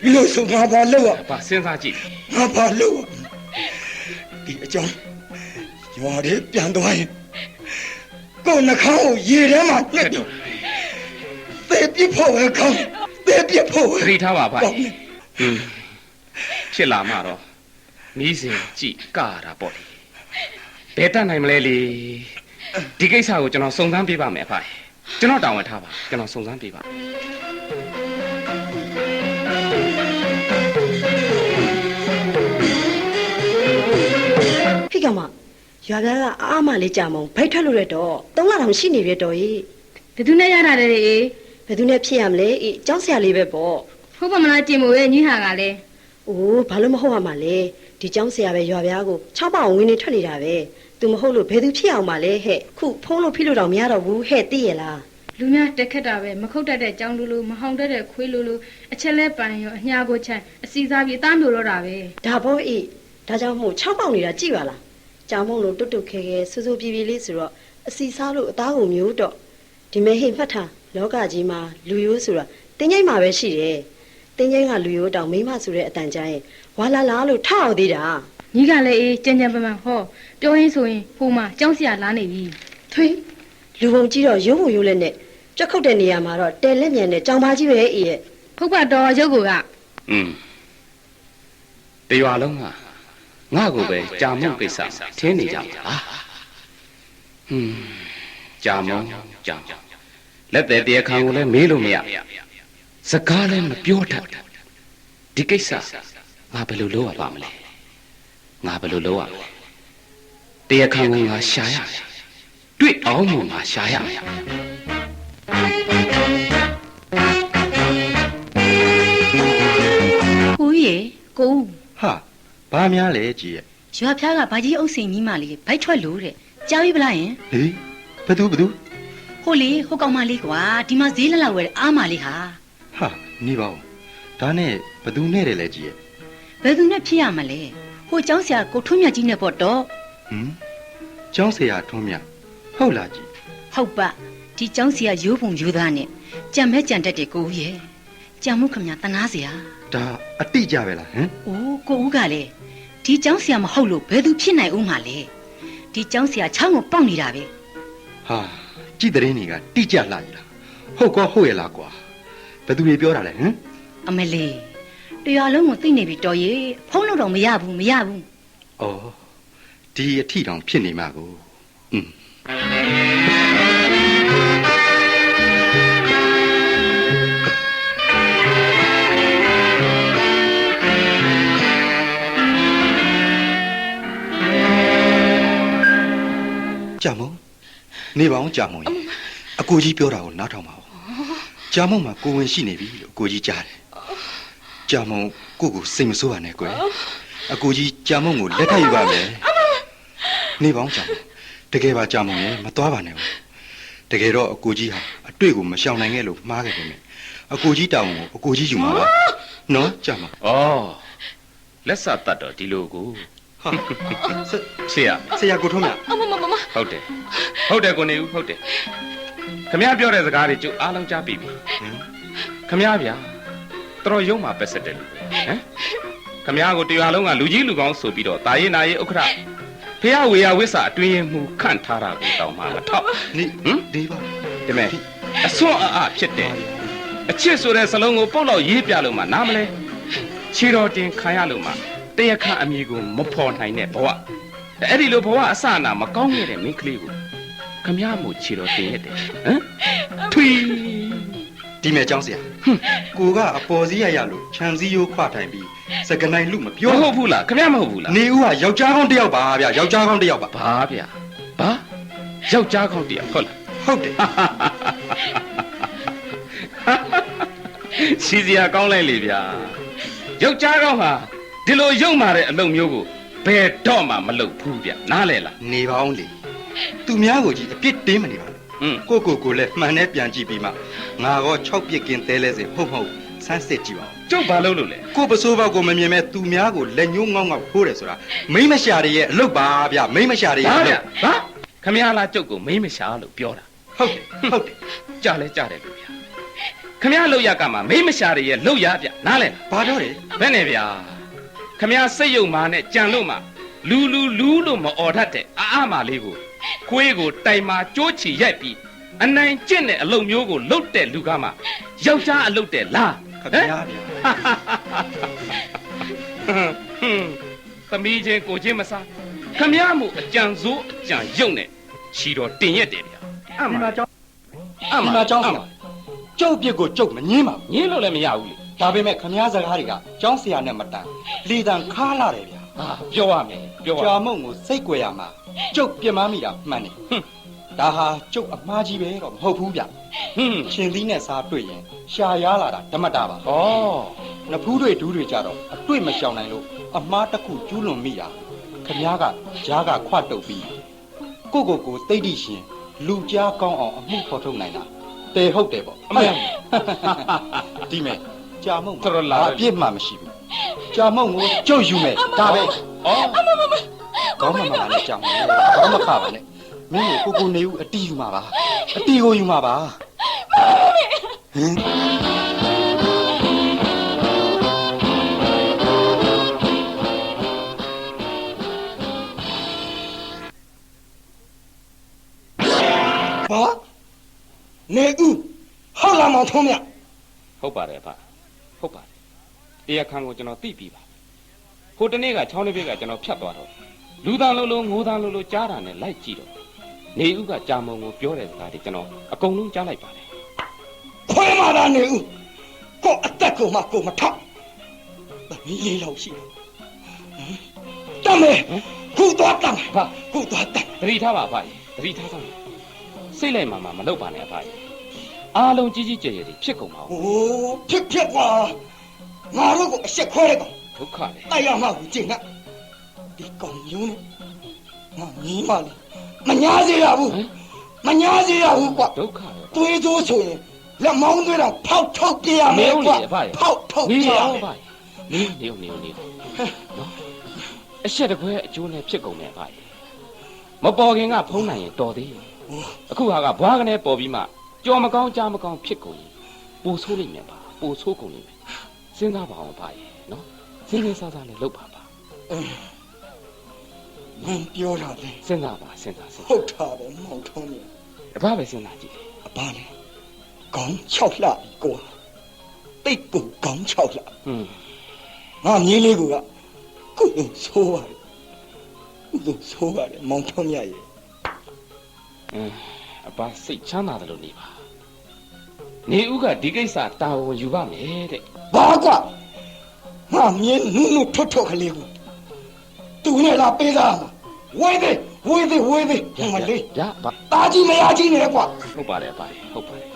ဒီလိုဆိုငါဘာလုပ်ရဘာစဉ်းစားကြည့်ငါဘာလုပ်ရဒီအကြောင်းရွာထဲပြန်သွားရင်ကိုယ်နှခေါင်းကိုရေထဲမှာနှက်ပြီးသေပြစ်ဖို့ပဲကောင်းသေပြစ်ဖို့သတိထားပါဗျဖြစ်လာမှတော့မီးစင်ကြည့်ကရတာပေါ့လေဘယ်တတ်နိုင်မလဲလေဒီကိစ္စကိုကျွန်တော်စုံစမ်းပေးပါမယ်အဖကျွန်တော်တောင်းဝထားပါကျွန်တော်စုံစမ်းပေးပါဖိကမရွာသားကအားမလေးကြာမုံဘိုက်ထွက်လို့ရတော့3လတောင်ရှိနေပြီတော်ကြီးဘယ်သူနဲ့ရတာလဲအေးဘယ်သူနဲ့ဖြစ်ရမလဲအေးကျောင်းဆရာလေးပဲပေါ့ဟုတ်ပါမလားတင်မို့ရဲ့ညီဟာကလည်းအိုးဘာလို့မဟုတ်ရမှာလဲဒီကျောင်းဆရာပဲရွာပြားကို6ပေါင်ဝင်းနေထွက်နေတာပဲသူမဟုတ်လို့ဘယ်သူဖြစ်အောင်မလဲဟဲ့ခုဖုံးလို့ဖိလို့တော့မရတော့ဘူးဟဲ့သိရလားလူများတက်ခက်တာပဲမခုတ်တတ်တဲ့ကြောင်လူလူမဟောင်တတ်တဲ့ခွေးလူလူအချက်လဲပန်ရောအညာကိုချမ်းအစီစားပြီးအသားမျိုးတော့တာပဲဒါပေါ့အေးဒါကြောင့်မို့6ပေါင်နေတာကြည့်ပါလားကြောင်မုံလို့တွတ်တွတ်ခဲခဲဆူဆူပြေပြေလေးဆိုတော့အစီစားလို့အသားကိုမျိုးတော့ဒီမဲဟိမှတ်ထားလောကကြီးမှာလူရိုးဆိုတာတင်းငိမ့်မှာပဲရှိတယ်တင်းငိမ့်ကလူရိုးတောင်မိမဆိုတဲ့အတန်ကြားရင်ဝါလာလာလို့ထောက်အောင်သေးတာညီကလည်းအေးကြံကြံပမှန်ဟောပြောရင်းဆိုရင်ဟိုမှာကျောင်းဆရာလာနေပြီထွေးလူပုံကြီးတော့ရုပ်ပုံရုပ်လက်နဲ့ကြက်ခုတ်တဲ့နေရာမှာတော့တဲလက်မြန်နဲ့ကြောင်ပါကြီးပဲအေးရဲ့ဖုတ်ပါတော်ရုပ်ကတရွာလုံးကငါ့ကိုပဲကြာမုံကိစ္စထင်းနေကြပါကြာမုံလက်သေးတရားခံကိုလည်းမေးလို့မရစကားလည်းမပြောတတ်ဒီကိစ္စငါဘယ်လိုလုပ်ရပါမလဲငါဘယ်လိုလုပ်ရမလဲတရားခံကိုငါရှာရတွေ့အောင်မှငါရှာရကိုကြီးကိုဟာဘာများလဲကြည်ရဲ့ရွာဖျားကဘာကြီးအုပ်စိန်ကြီးမလေးဘိုက်ထွက်လို့တဲ့ကြားပြီဗလားယင်ဟေးဘသူဟိုလေဟိုကောင်မလေးကွာဒီမှာဈေးလက်လောက်ဝယ်အားမလေးဟာဟာနေပါဦးဒါနဲ့ဘသူနဲ့တယ်လဲကြည်ရဲ့ဘယ်သူနဲ့ဖြစ်ရမလဲဟိုကျောင်းဆရာကိုထွန်းမြတ်ကြီးနဲ့ပေါ့တော့ကျောင်းဆရာထွန်းမြတ်ဟုတ်လားကြည်ဟုတ်ပါဒီကျောင်းဆရာရိုးပုံရိုးသားနဲ့ကြံမဲကြံတတ်တယ်ကိုဦးရဲ့ကြံမှုခမညာတနာစရာဒါအတိကြပဲလားဟမ်အိုးကိုဦးကလည်းဒီကျောင်းဆရာမဟုတ်လို့ဘယ်သူဖြစ်နိုင်ဦးမှာလဲဒီကျောင်းဆရာချောင်းကိုပေါက်နေတာပဲဟာကြည်တဲ့ရင်းတွေကတိကျလာပြီလားဟုတ်ကောဟုတ်ရဲ့လားကွာဘယ်သူတွေပြောတာလဲဟမ်အမလေးတရားလုံးကိုသိနေပြီတော်ရဲ့ဖုံးလို့တော့မရဘူးဩဒီအထီတောင်ဖြစ်နေမှာကိုကြာမုံနေပါအောင်ကြာမုံရေအကိုကြီးပြောတာကိုနားထောင်ပါဦးကြာမုံမှာကိုဝင်ရှိနေပြီလို့အကိုကြီးကြားတယ်ကြာမုံကိုစိတ်မဆိုးရနဲ့ကွယ်အကိုကြီးကြာမုံကိုလက်ထပ်ယူပါမယ်နေပါအောင်ကြာမုံတကယ်ပါကြာမုံရေမသွားပါနဲ့ဘူးတကယ်တော့အကိုကြီးဟာအတွေ့ကိုမရှောင်နိုင်ခဲ့လို့မှားခဲ့တယ်မယ်အကိုကြီးတောင်းကိုအကိုကြီးယူမှာပါနော်ကြာမုံလက်စတတ်တော့ဒီလိုကိုဆရာကိုထုံးမြဟုတ်တယ်ကိုနေဦးဟုတ်တယ်ခမရပြောတဲ့စကားတွေကျုပ်အားလုံးကြားပြီခမရဗျာတော်ရုံမှာပက်ဆက်တယ်လို့ဟမ်ခမရကိုတရားလုံးကလူကြီးလူကောင်းဆိုပြီးတော့တာရင်နာရင်ဥက္ခရဖះဝေယဝိဆာအတွင်းရင်မှုခန့်ထားတာကိုတောင်းမှမထောက်ဒီပါဒီမဲ့အစွန်းအားဖြစ်တယ်အချစ်ဆိုတဲ့စလုံးကိုပုတ်လောက်ရေးပြလို့မှနားမလဲခြေတော်တင်ခံရလို့မှတရားခအမိကိုမဖော်နိုင်တဲ့ဘဝ အဲ့ဒီလိုဘဝအစနာမကောင်းခဲ့တဲ့မိန်းကလေးကိုခမရမို့ခြေတော်တင်ရတယ်ဟမ်ထွီ ဒီမဲ့ကျောင်းဆရာကိုကအပေါ်စီးရလို့ခြံစည်းရိုးခွထိုင်ပြီးစကနိုင်လူမပြော မဟုတ်ဘူးလားခမရမဟုတ်ဘူးလား နေဦးကယောက်ျားကောင်းတစ်ယောက်ပါဗျယောက်ျားကောင်းတစ်ယောက်ပါ ဘာဗျာဘာယောက်ျားကောင်းတယောက်ဟုတ်လား ဟုတ်တယ် စီစီယာကောင်းလိုက်လေဗျာယောက်ျားကောင်းဟာဒီလိုရုံမာတဲ့အလုပ်မျိုးကိုဘယ်တော့မှမလုပ်ဘူးဗျနားလဲလား နေပါအောင်လေသူများကိုကြီးအပြစ်တင်းမနေပါနဲ့ကိုလည်းမှန်နဲ့ပြန်ကြည့်ပြီးမှငါရော6ပြစ်ကင်းသေးလဲစေဟုတ်ဟုတ်ဆန်းစစ်ကြည့်ပါဦး ကျုပ်ဘာလုပ်လို့လဲ ကိုပစိုးဘောက်ကိုမမြင်မဲ့သူများကိုလက်ညှိုးငေါငေါဖိုးတယ်ဆိုတာမိမရှာတွေရဲ့အလုပ်ပါဗျမိမရှာတွေရဲ့အလုပ် ဘာခမရလားကျုပ်ကိုမိမရှာလို့ပြောတာ ဟုတ်တယ်ဟုတ်တယ် ကြားလဲကြားတယ်ဗျာခမရလောက်ရကမှာမိမရှာတွေရဲ့လောက်ရဗျနားလဲ ဘာတော့လဲ ဘယ်နဲ့ဗျာခမရစိတ်ယုံမာနဲ့ကြံလို့မှလူလို့မအော်တတ်တဲ့အာမလေးကိုခွေးကိုတိုင်မာကြိုးချီရိုက်ပြီးအနိုင်ကျင့်တဲ့အလုပ်မျိုးကိုလုပ်တဲ့လူကမှယောက်ျားအလုပ်တဲ့လား ခမရဗျာ သမီးချင်းကိုချင်းမစားခမရမှုအကြံစိုးအကြံယုံနဲ့ခြီတော်တင်ရက်တယ်ဗျာအမှန် ဒီမှာကျောင်းဆရာကျုပ်ပြစ်ကိုကျုပ်မငင်းပါဘူး ညင်းလို့လည်းမရဘူးလေ ဒါပေမဲ့ခမည်းစကားတွေကကျောင်းဆရာနဲ့မတန်လီတန်ခါလာတယ်ဗျာ ဟာပြောရမယ်ပြောရ ကြာမုံကိုစိတ်ကြွယ်ရမှာကျုပ်ပြစ်မမိတာမှန်တယ်ဒါဟာကျုပ်အမှားကြီးပဲတော့မဟုတ်ဘူးဗျ ဟင်း ရှင်သီးနဲ့စားတွေ့ရင်ရှာရလာတာဓမ္မတာပါ ဩ နဖူးတွေဒူးတွေကြတော့အတွေ့မရှောင်နိုင်လို့အမှားတစ်ခုကျူးလွန်မိတာခမည်းကဂျားကခွတ်တုပ်ပြီးကိုသိတိရှင်လူကြားကောင်းအောင်အမှုဖော်ထုတ်နိုင်တာတေဟုတ်တယ်ပေါ့ အမေ ဒီမဲ့ကြာမုံ တော်တော်လာ အပြစ်မှမရှိဘူးကြာမုံကိုကျုပ်ယူမယ်ဒါပဲ ဩ ကောင်းမှမလာနဲ့ကြာမုံကောင်းမခပါနဲ့မင်းကိုနေဦးအတီးယူမှာပါအတီးကိုယူမှာပါဟင်ဘာနေဦးဟုတ်လားမောင်ထုံးမြ ဟုတ်ပါတယ်ဗျဟုတ်ပါတယ်တရားခံကိုကျွန်တော်သိပြီပါဟိုတနေ့ကချောင်းလေးဘက်ကကျွန်တော်ဖြတ်သွားတော့လူသားလုံးလုံးငိုးသားလုံးလုံးကြားတာနဲ့လိုက်ကြည့်တော့နေဦးကကြာမုံကိုပြောတဲ့စကားတွေကျွန်တော်အကုန်လုံးကြားလိုက်ပါတယ် ခွဲမာတာနေဦးကိုအသက်ကိုမှကိုမထောက်သမီးလေးလောက်ရှိတယ်တမယ်ခုသွားတမ်းဟာခုသွားတမ်း သတိထားပါအဖကြီးသတိထားစမ်းစိတ်လိုက်မှမလုပ်ပါနဲ့အဖကြီးအားလုံးကြီးကြီးကျယ်ကျယ်ဖြစ်ကုန်ပါဦး โอ้ဖြစ်ကွာငါတို့ကိုအဆက်ခွဲလိုက်ကောင် ဒုက္ခလေ တိုက်ရမှကိုကျင့်နဲ့ဒီကောင်မျိုးနဲ့ငါမင်းမလေးမညာစေရဘူးမညာစေရဘူးကွာ ဒုက္ခလေ သွေးကြိုးဆိုရင်လက်မောင်းသွေးတော့ဖောက်ထုတ်ပြရမယ်ကွာဖောက်ထုတ်ပြရမယ် နေနော်အရှက်တကွဲအကျိုးနဲ့ဖြစ်ကုန်တယ်ဗျာမပေါ်ခင်ကဖုံးနိုင်ရင်တော်သေးအခုဟာကဘွားကနေပေါ်ပြီးမှကြော်မကောင်းကြားမကောင်းဖြစ်ကုန်ရင်ပူဆိုးလိမ့်မယ်ပါပူဆိုးကုန်လိမ့်မယ်စဉ်းစားပါအောင်ဗျာနော်စဉ်းစားစားလေးလုပ်ပါပါ မင်းပြောတာလေ စဉ်းစားပါစဉ်းစား ဟုတ်တာပဲမောင်ထုံးမြတ် တပားပဲစဉ်းစားကြည့်လေ အပါလေကောင်း6လှပြီကွာတိတ်ကိုကောင်း6လှ ငါမြေးလေးကကုသိုလ်ဆိုးပါတယ်ကုသိုလ်ဆိုးပါတယ်မောင်ထုံးမြတ်ရဲ့ အပစိတ်ချမ်းသာတယ်လို့နေပါနေဦးကဒီကိစ္စတာဝန်ယူပါမယ်တဲ့ ဘာကွာငါမြေးနုထွတ်ကလေးကိုသူနဲ့လာပေးသားမှာဝေးသေးဟိုမလေး ဗျာဘာ တာကြီးမရကြီးနဲ့ကွာ ဟုတ်ပါတယ်ဗျာဟုတ်ပါတယ်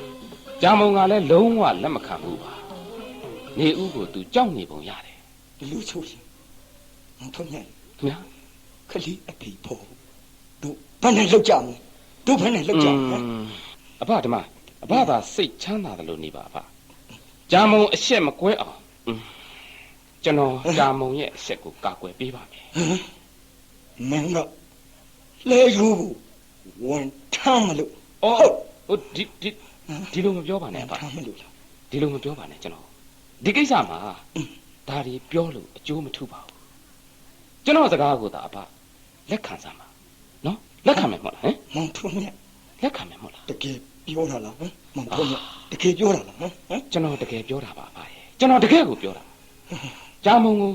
ကြာမုံကလည်းလုံးဝလက်မခံဘူးပါနေဦးကိုသူကြောက်နေပုံရတယ် ဒီလူချိုးရှင်မောင်ထုံးမြတ် ခင်ဗျာ ခလီအဖေဖို့တို့ဘယ်နဲ့လောက်ကြမလဲတို့ဘယ်နဲ့လောက်ကြမလဲ အဖဓမ္မအဖသာစိတ်ချမ်းသာတယ်လို့နေပါအဖကြာမုံအရှက်မကွဲအောင်ကျွန်တော်ကြာမုံရဲ့အရှက်ကိုကာကွယ်ပေးပါမယ် မင်းကလဲယူဝန်ထမ်းမလို့ အော်ဟုတ်ဒီလိုမပြောပါနဲ့အဖ ထမ်းမလို့လား ဒီလိုမပြောပါနဲ့ကျွန်တော်ဒီကိစ္စမှာဒါတွေပြောလို့အကျိုးမထူပါဘူးကျွန်တော်စကားကိုသာအဖလက်ခံစမ်းပါနော်လက်ခံမယ်မဟုတ်လားဟမ် မောင်ထုံးမြတ် လက်ခံမယ်မဟုတ်လား တကယ်ပြောတာလားဟမ်မောင်ထုံးမြတ်တကယ်ပြောတာလားဟမ် ကျွန်တော်တကယ်ပြောတာပါအဖရဲ့ကျွန်တော်တကယ်ကိုပြောတာကြာမုံကို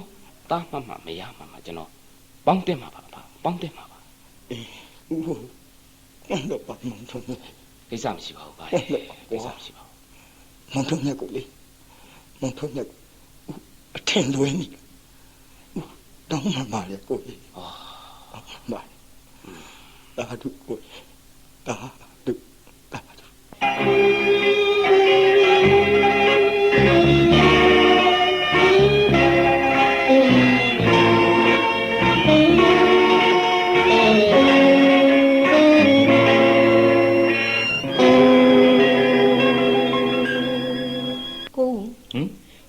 တားမှတ်မှမရမှကျွန်တော်ပေါင်းတင်မှာပါအဖ ပေါင်းတင်ပါပါ ဦးကွန်တော့ပါမန်ထုံး ကိစ္စမရှိပါဘူးဗျာကိစ္စမရှိပါဘူး မန်ထုံးနဲ့ကိုလေမန်ထုံးနဲ့အထင်သွင်းနေတောင်းမှပါလေကိုလေပါတာတို့ကိုတာတို့တာတို့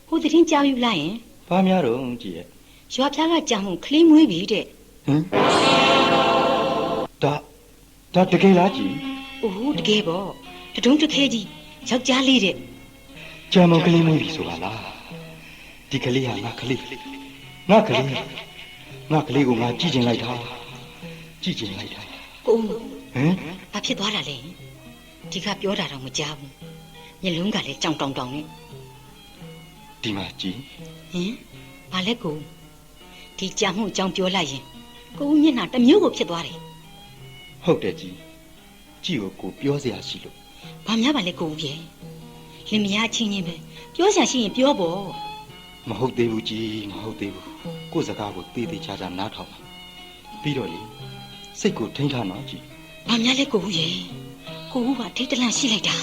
ဟိုသတင်းကြောက်ယူလိုက်ရင် ဘာများတော့ကြည့်ရဲ့ ရွာဖျားကကြောင်မှုကလေးမွေးပြီတဲ့ ဒါတကယ်လားကြည့် အိုးတကယ်ပေါ့တဒုံးတခဲကြီးယောက်ျားလေးတဲ့ ကြံမုံကလေးမွေးပြီဆိုပါလားဒီကလေးဟာငါကလေးငါကလေးကိုငါကြည့်ကျင်လိုက်တာကြည့်ကျင်လိုက်တာ ကိုဦး ဟမ် ဘာဖြစ်သွားတာလဲဒီကပြောတာတော့မကြားဘူးမျက်လုံးကလည်းကြောင်တောင်တောင်နဲ့ ဒီမှာကြည့် ဟင်ဘာလဲကိုဒီကြောင်မှုအကြောင်းပြောလိုက်ရင်ကိုဦးမျက်နှာတစ်မျိုးကိုဖြစ်သွားတယ် ဟုတ်တယ်ကြည့်ကိုပြောစရာရှိလို့ ဘာများပါလဲကိုဦးရဲ့လင်မယားချင်းချင်းပဲပြောစရာရှိရင်ပြောပေါ့ မဟုတ်သေးဘူးကြည်မဟုတ်သေးဘူးကိုယ်စကားကိုတေးသေးချာချာနားထောင်ပါပြီးတော့လေစိတ်ကိုထိန်းထားနော်ကြည် ဘာများလဲကိုဦးရဲ့ကိုဦးကထိတ်တလန့်ရှိလိုက်တာ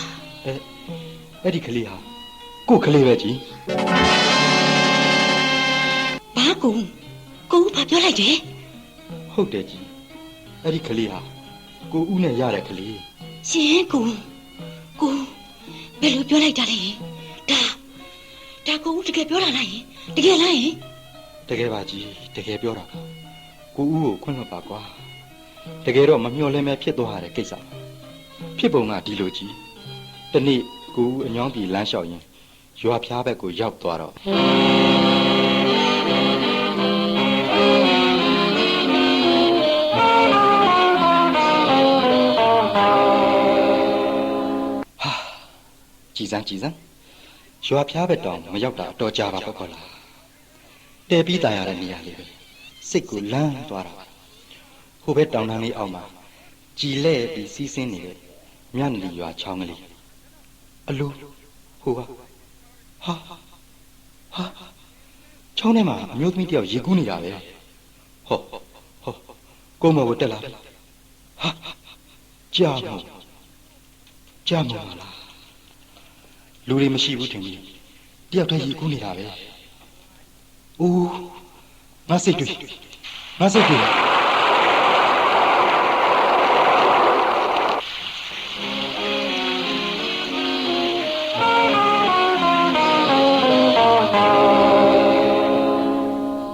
အဲ့ဒီကလေးဟာကိုယ်ကလေးပဲကြည် ဘာကိုဦးဘာပြောလိုက်တယ် ဟုတ်တယ်ကြည်အဲ့ဒီကလေးဟာကိုဦးနဲ့ရတဲ့ကလေး ရှင်ကိုဘယ်လိုပြောလိုက်တာလဲဒါကိုဦးတကယ်ပြောတာလားယင်တကယ်လားယင် တကယ်ပါကြည်တကယ်ပြောတာပါကိုဦးကိုခွင့်လွှတ်ပါကွာတကယ်တော့မမျှော်လင့်မဲ့ဖြစ်သွားတဲ့ကိစ္စဖြစ်ပုံကဒီလိုကြည်တနေ့ကိုဦးအညောင်းပြည်လမ်းလျှောက်ရင်ရွာဖျားဘက်ကိုရောက်သွားတော့ကြည်စမ်းရွာဖျားဘက်တောင်မရောက်တာတော့ကြာပါပေါ့ခေါ်လားတဲပြီးตายရတဲ့နေရာလေးပဲစိတ်ကိုလန်းသွားတာဟိုဘက်တောင်တန်းလေးအောက်မှာကြည်လဲပြီးစီးဆင်းနေတဲ့မြတ်လီရွာချောင်းကလေးအလိုဟိုဟာချောင်းထဲမှာအမျိုးသမီးတယောက်ရေကူးနေတာပဲဟောကိုမောကိုတက်လာဟာကြာမို့လားလူတွေမရှိဘူးထင်ကြီးတယောက်တည်းရေကူးနေတာပဲအိုးငါစိတ်တွေ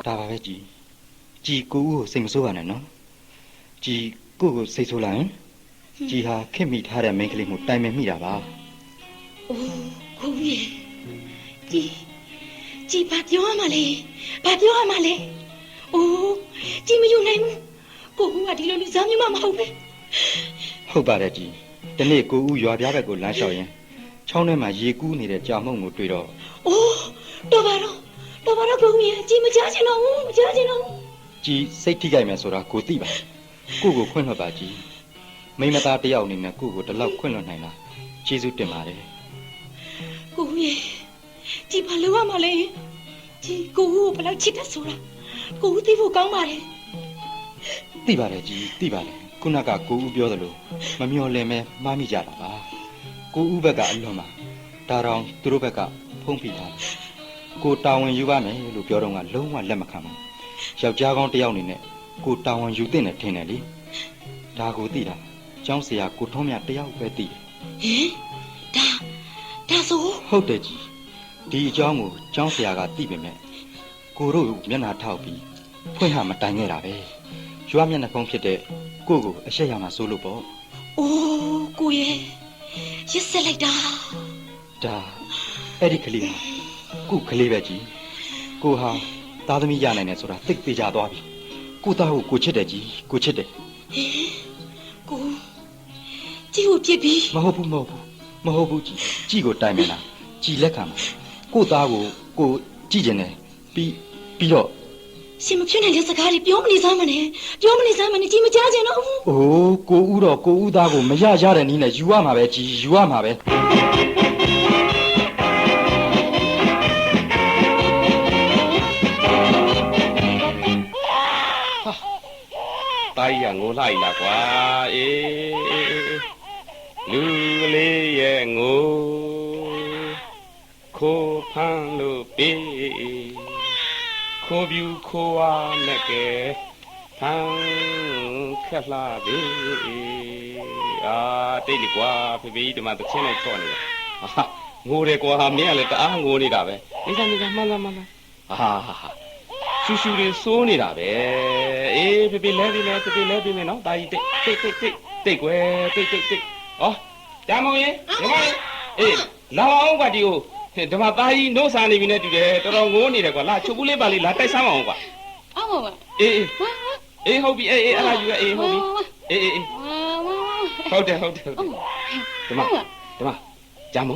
ဒါပါပဲကြည်ကိုဦးကိုစိတ်မဆိုးပါနဲ့နော်ကြည်ကိုစိတ်ဆိုးလိုက်ရင်ကြည်ဟာခက်မိထားတဲ့မိန်းကလေးကိုတိုင်ပင်မိတာပါအိုးကိုကြီးကြည်ဘာပြောရမှာလဲအိုးကြည်မယူနိုင်ဘူးကိုဦးကဒီလိုလူစားမျိုးမှမဟုတ်ပဲ ဟုတ်ပါတယ်ကြည်ဒီနေ့ကိုဦးရွာပြားဘက်ကိုလမ်းလျှောက်ရင်ချောင်းထဲမှာရေကူးနေတဲ့ကြာမုံကိုတွေ့တော့အိုးတော်ပါတော့ကိုဦးကြည်မကြားချင်တော့ဘူးကြည်စိတ်ထိကြိုက်မယ်ဆိုတာကိုသိပါကိုခွင့်လွှတ်ပါကြည်မိမသားတယောက်အနေနဲ့ကိုဒီလောက်ခွင့်လွှတ်နိုင်တာကျေးဇူးတင်ပါတယ်ကိုဦးကြည်ဘာလုပ်ရမှာလဲကြည်ကိုဦးကိုဘယ်လောက်ချစ်တယ်ဆိုတာကိုဦးသိဖို့ကောင်းပါတယ်သိပါတယ်ကြည်သိပါတယ်ခုနကကိုဦးပြောသလိုမမျော်လင့်မဲမှားမိကြတာပါကိုဦးဘက်ကအလွန်ပါဒါတောင်သူတို့ဘက်ကဖုံးဖိထားတယ်ကိုတာဝန်ယူပါမယ်လို့ပြောတော့ကလုံးဝလက်မခံဘူးယောက်ျားကောင်းတယောက်အနေနဲ့ကိုတာဝန်ယူသင့်တယ်ထင်တယ်လေဒါကိုသိတာကျောင်းဆရာကိုထုံးမြတယောက်ပဲသိတယ်ဒါဆိုဟုတ်တယ်ကြီးဒီအကြောင်းကိုကျောင်းဆရာကသိပေမဲ့ကိုတို့မျက်နှာထောက်ပြီးဖွင့်ဟမတိုင်ခဲ့တာပဲရွာမျက်နှာဖုံးဖြစ်တဲ့ကိုအရှက်ရမှာစိုးလို့ပေါ့အိုးကိုရဲ့ရစ်ဆက်လိုက်တာဒါအဲ့ဒီကလေးကိုကလေးပဲကြီးကိုဟာသားသမီးရနိုင်တယ်ဆိုတာသိသေးကြသွားပြီကိုသားကိုချစ်တယ်ကြီးကိုချစ်တယ်ကိုကြည့်ဖို့ပြစ်ပြီမဟုတ်ဘူးကြည့်ကိုတိုင်မလားကြည်လက်ခံမှာကိုသားကိုကြည့်ကျင်တယ်ပြီးတော့ ရှင်မဖြစ်နိုင်တဲ့စကားတွေပြောမနေစမ်းမနဲ့ပြောမနေစမ်းမနဲ့ဒီမကြားချင်တော့ဘူး ။အိုးကိုဦးတော့ကိုဦးသားကိုမရရတဲ့နည်းနဲ့ယူရမှာပဲကြီးယူရမှာပဲ တာကြီးကငိုလိုက်လားကွာအေးလူလေးရဲ့ငိုခိုးဖမ်းလို့ပေးခိုးပြူခိုးဝါနဲ့ကဲဖမ်းခက်လာပြီအာတိတ်လေကွာဖေဖေဒီမှာတချင်းနဲ့ချော့နေတယ်ဟာငိုတယ်ကွာမင်းကလည်းတအားငိုနေတာပဲနေစားမှန်လားဟာရှူရှူတွေစိုးနေတာပဲအေးဖေဖေလဲပြီမယ်နော်တာကြီးတိတ်ကွယ်တိတ်ဩကြမ်းမရေဒီမရေအေးလာအောင်ကွာဒီကိုဒီမှာတာကြီးနှုတ်စားနေပြီနဲ့တူတယ်တော်တော်ငိုးနေတယ်ကွာလာချုပ်ဘူးလေးပါလေးလာတိုက်ဆမ်းမအောင်ကွာအော်ပါအေးဟုတ်ပြီအေးအဲ့ဒါယူရအေးဟုတ်ပြီအေးဟုတ်တယ်ဒီမှာကြမ်းမ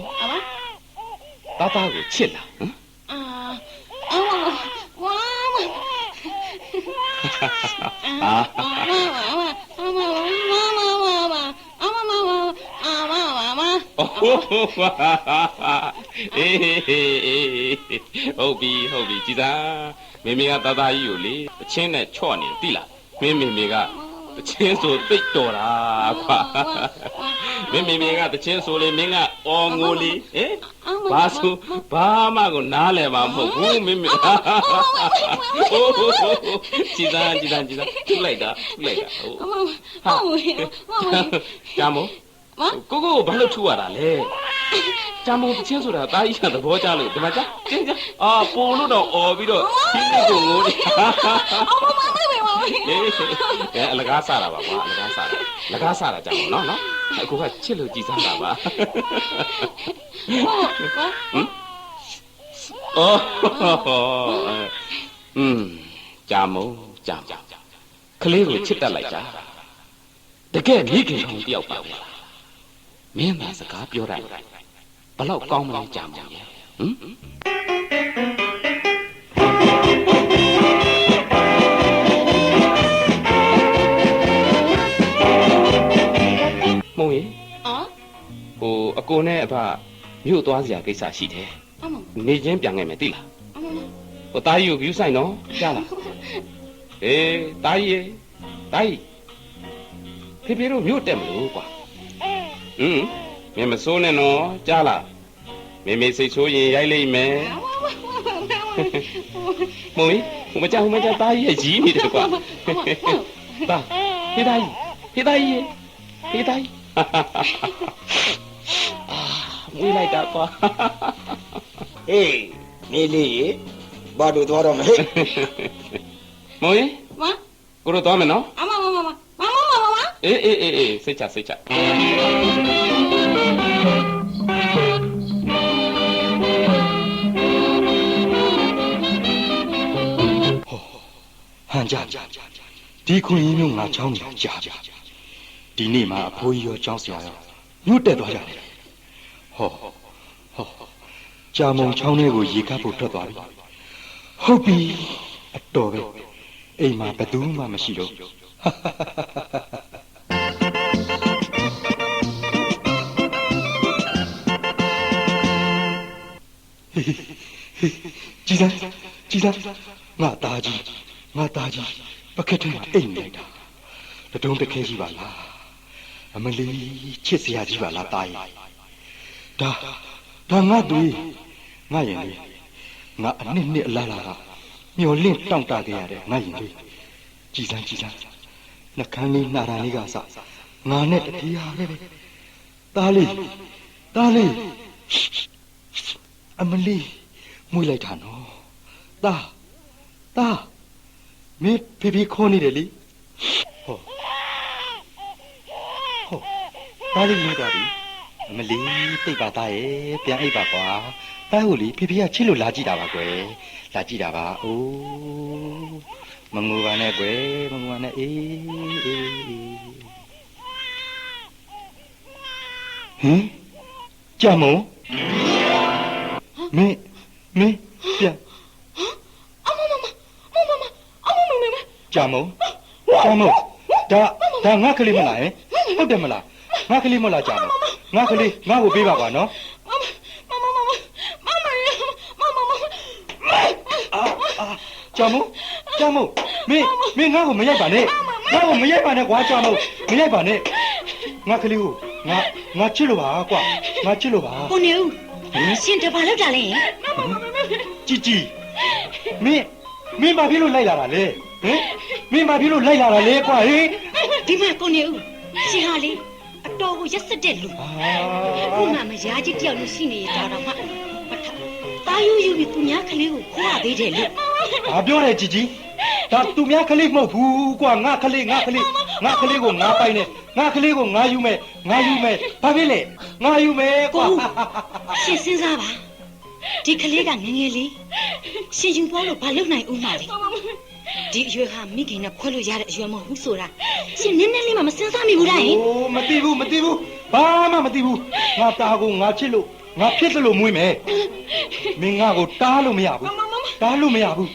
တာတာကိုချစ်လားဟမ်ဟုတ်ပြီကြည်စားမေမေကတာတာကြီးကိုလေအချင်းနဲ့ချော့နေတိလားမင်းမေကတချင်းဆိုသိတ်တော်တာကွာမင်းမေကတချင်းဆိုလေမင်းကအော်ငိုလီဟင်ဘာဆိုဘာမှကိုနားလဲမှာမဟုတ်ဘူးမင်းကြည်စားထုလိုက်တာဟုတ်ကြမို့ကိုဘာလို့ထူရတာလဲကြမို့တချင်းဆိုတာတာကြီးကသဘောကျလို့ဒီမှာကြအာပိုလို့တော့អော်ပြီးတော့ခင်းကိုငိုနေအလကားစားတာပါကွာအလကားစားတာကြောင့်နော်အခုကချစ်လို့ကြည်စားတာပါကြာမို့ကလေးကိုချစ်တတ်လိုက်တာတကယ်မိခင်ကောင်တယောက်ပါပဲမင်းသာစကားပြောတတ်ဘလောက်ကောင်းမလဲကြာမို့ရဲ့မုံရေဟိုအကိုနဲ့အဖမြို့သွားစရာကိစ္စရှိတယ်နေချင်းပြန်ခဲ့မယ်သိလားဟိုတာကြီးကိုဂယူးဆိုင်နော်ကြားလားအေးတာကြီးဖေတို့မြို့တက်မလို့ကွာမင်းမစိုးနဲ့နော်ကြားလားမေစိတ်ဆိုးရင်ရိုက်လိုက်မယ်မုံရေဟိုမကြောက်တာကြီးရဲ့ကြီးနေတယ်ကွာတာဖေးတာကြီးမွေးလိုက်တာကွာဟေးနေလေးဘာတို့သွားတော့မဟဲ့မောင်ရေကိုတို့သွားမယ်နော်မအေးစိတ်ချဟန်ကြဒီခွန်ကြီးမျိုးငါချောင်းနေတာကြာဒီနေ့မှအဖိုးကြီးရောကျောင်းဆရာရောညွတ်တက်သွားကြတယ်ဟောကြာမုံချောင်းထဲကိုရေကပ်ဖို့ထွက်သွားပြီဟုတ်ပြီအတော်ပဲအိမ်မှာဘယ်သူမှမရှိတော့ကြည်စားငါသားကြီးပကက်ထဲမှာအိမ်နေတာတတုံးတခဲကြီးပါလားအမလီချစ်စရာကြီးပါလားတားရဲ့ဒါငါသွေးငါရင်လေးငါအနှစ်အလားကမျောလင့်တောင့်တခဲ့ရတဲ့ငါရင်လေးကြည်စမ်းနှကန်းလေးနှာရံလေးကစငါနဲ့တတရားပဲတားလေးအမလီမွေးလိုက်တာနော်တားမင်းဖေခေါ်နေတယ်လေဟောတားလေးနေပါပြီအမလီတိတ်ပါသားရဲ့ပြန်အိပ်ပါကွာတားဟုတ်လေဖေကချစ်လို့လာကြည့်တာပါကွယ်လာကြည့်တာပါအိုးမငိုပါနဲ့ကွယ်မငိုပါနဲ့အေးဟင်ကြမုံမင်းပြန် ကြာမုံဒါငါကလေးမလားဟင်ဟုတ်တယ်မလားငါကလေးမလားကြာမုံငါကလေးငါ့ကိုပေးပါကွာနော်ကြာမုံမင်းငါ့ကိုမရိုက်ပါနဲ့ငါ့ကိုမရိုက်ပါနဲ့ကွာကြာမုံမရိုက်ပါနဲ့ငါကလေးကိုငါချစ်လို့ပါကွာငါချစ်လို့ပါ ကိုနေဦးရှင်တဘာလောက်တာလဲជីမင်းဘာဖြစ်လို့လိုက်လာတာလဲဟင်မင်းဘာဖြစ်လို့လိုက်လာတာလဲကွာဟင် ဒီမှာကိုနေဦးရှင်ဟာလေအတော်ကိုရက်စက်တဲ့လူခုမှမရားကြီးတယောက်လို့ရှိနေရတာတော့မှတာယူယူပြီးသူများကလေးကိုခေါ်သေးတယ်လို့ ဘာပြောလဲជីဒါသူများကလေးမဟုတ်ဘူးကွာငါကလေးကိုငါပိုင်နေငါကလေးကိုငါယူမယ်ဘာဖြစ်လဲငါယူမယ်ကွာ ရှင်စဉ်းစားပါဒီကလေးကငငယ်လေးရှင်ယူသွားလို့ဘာလုပ်နိုင်ဦးမှာလဲဒီအရွယ်ဟာမိခင်နဲ့ခွဲလို့ရတဲ့အရွယ်မဟုတ်ဘူးဆိုတာရှင်နည်းနည်းလေးမှမစဉ်းစားမိဘူးလားဟင် အိုးမသိဘူးဘာမှမသိဘူးငါသားကိုငါချစ်လို့ငါဖြစ်တယ်လို့မွေးမယ်မင်းငါကိုတားလို့မရဘူး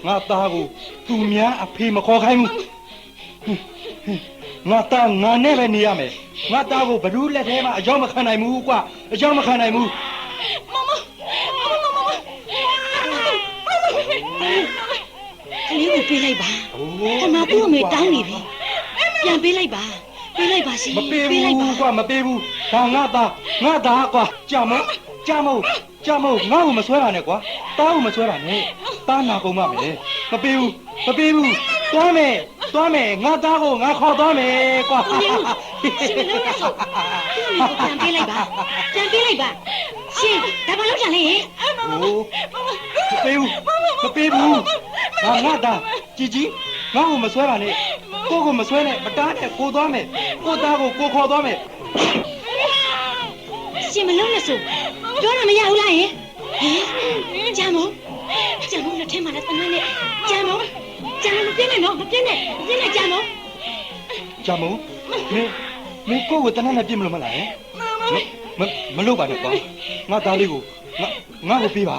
ငါသားကိုသူများအဖေမခေါ်ခိုင်းဘူးငါသားငါနဲ့ပဲနေရမယ်ငါသားကိုဘ누구လက်ထဲမှာအကြောင်းမခံနိုင်ဘူးကွာအကြောင်းမခံနိုင်ဘူးကလေးကိုပေးလိုက်ပါခမကူအမေတောင်းနေပြီပြန်ပေးလိုက်ပါရှင် မပေးဘူးကွာမပေးဘူးဒါငါသားကွာကြာမုံငါ့ကိုမဆွဲပါနဲ့ကွာတားကိုမဆွဲပါနဲ့တားနာကုန်ပါမယ်မပေးဘူးသွားမယ်ငါသားကိုငါခေါ်သွားမယ်ကွာရှင်မလို့ရဆောပြန်ပေးလိုက်ပါရှင်ဒါဘာလို့ကြလဲမပေးဘူးငါသားជីငါ့ကိုမဆွဲပါနဲ့ကိုကိုမဆွဲနဲ့မတားနဲ့ကိုသွားမယ်ကိုသားကိုကိုခေါ်သွားမယ်ရှင်မလို့နဲ့ဆိုပြောတာမရဘူးလားဟင်ဂျာမုံလက်ထဲမှာလည်းတနန်းနဲ့ဂျာမုံမပြင်းနဲ့နော်မပြင်းနဲ့ဂျာမုံမင်းကိုကိုတနန်းနဲ့ပြစ်မလို့မလားဟင်မလို့ပါနဲ့ကွာငါသားလေးကိုငါ့ကိုပေးပါ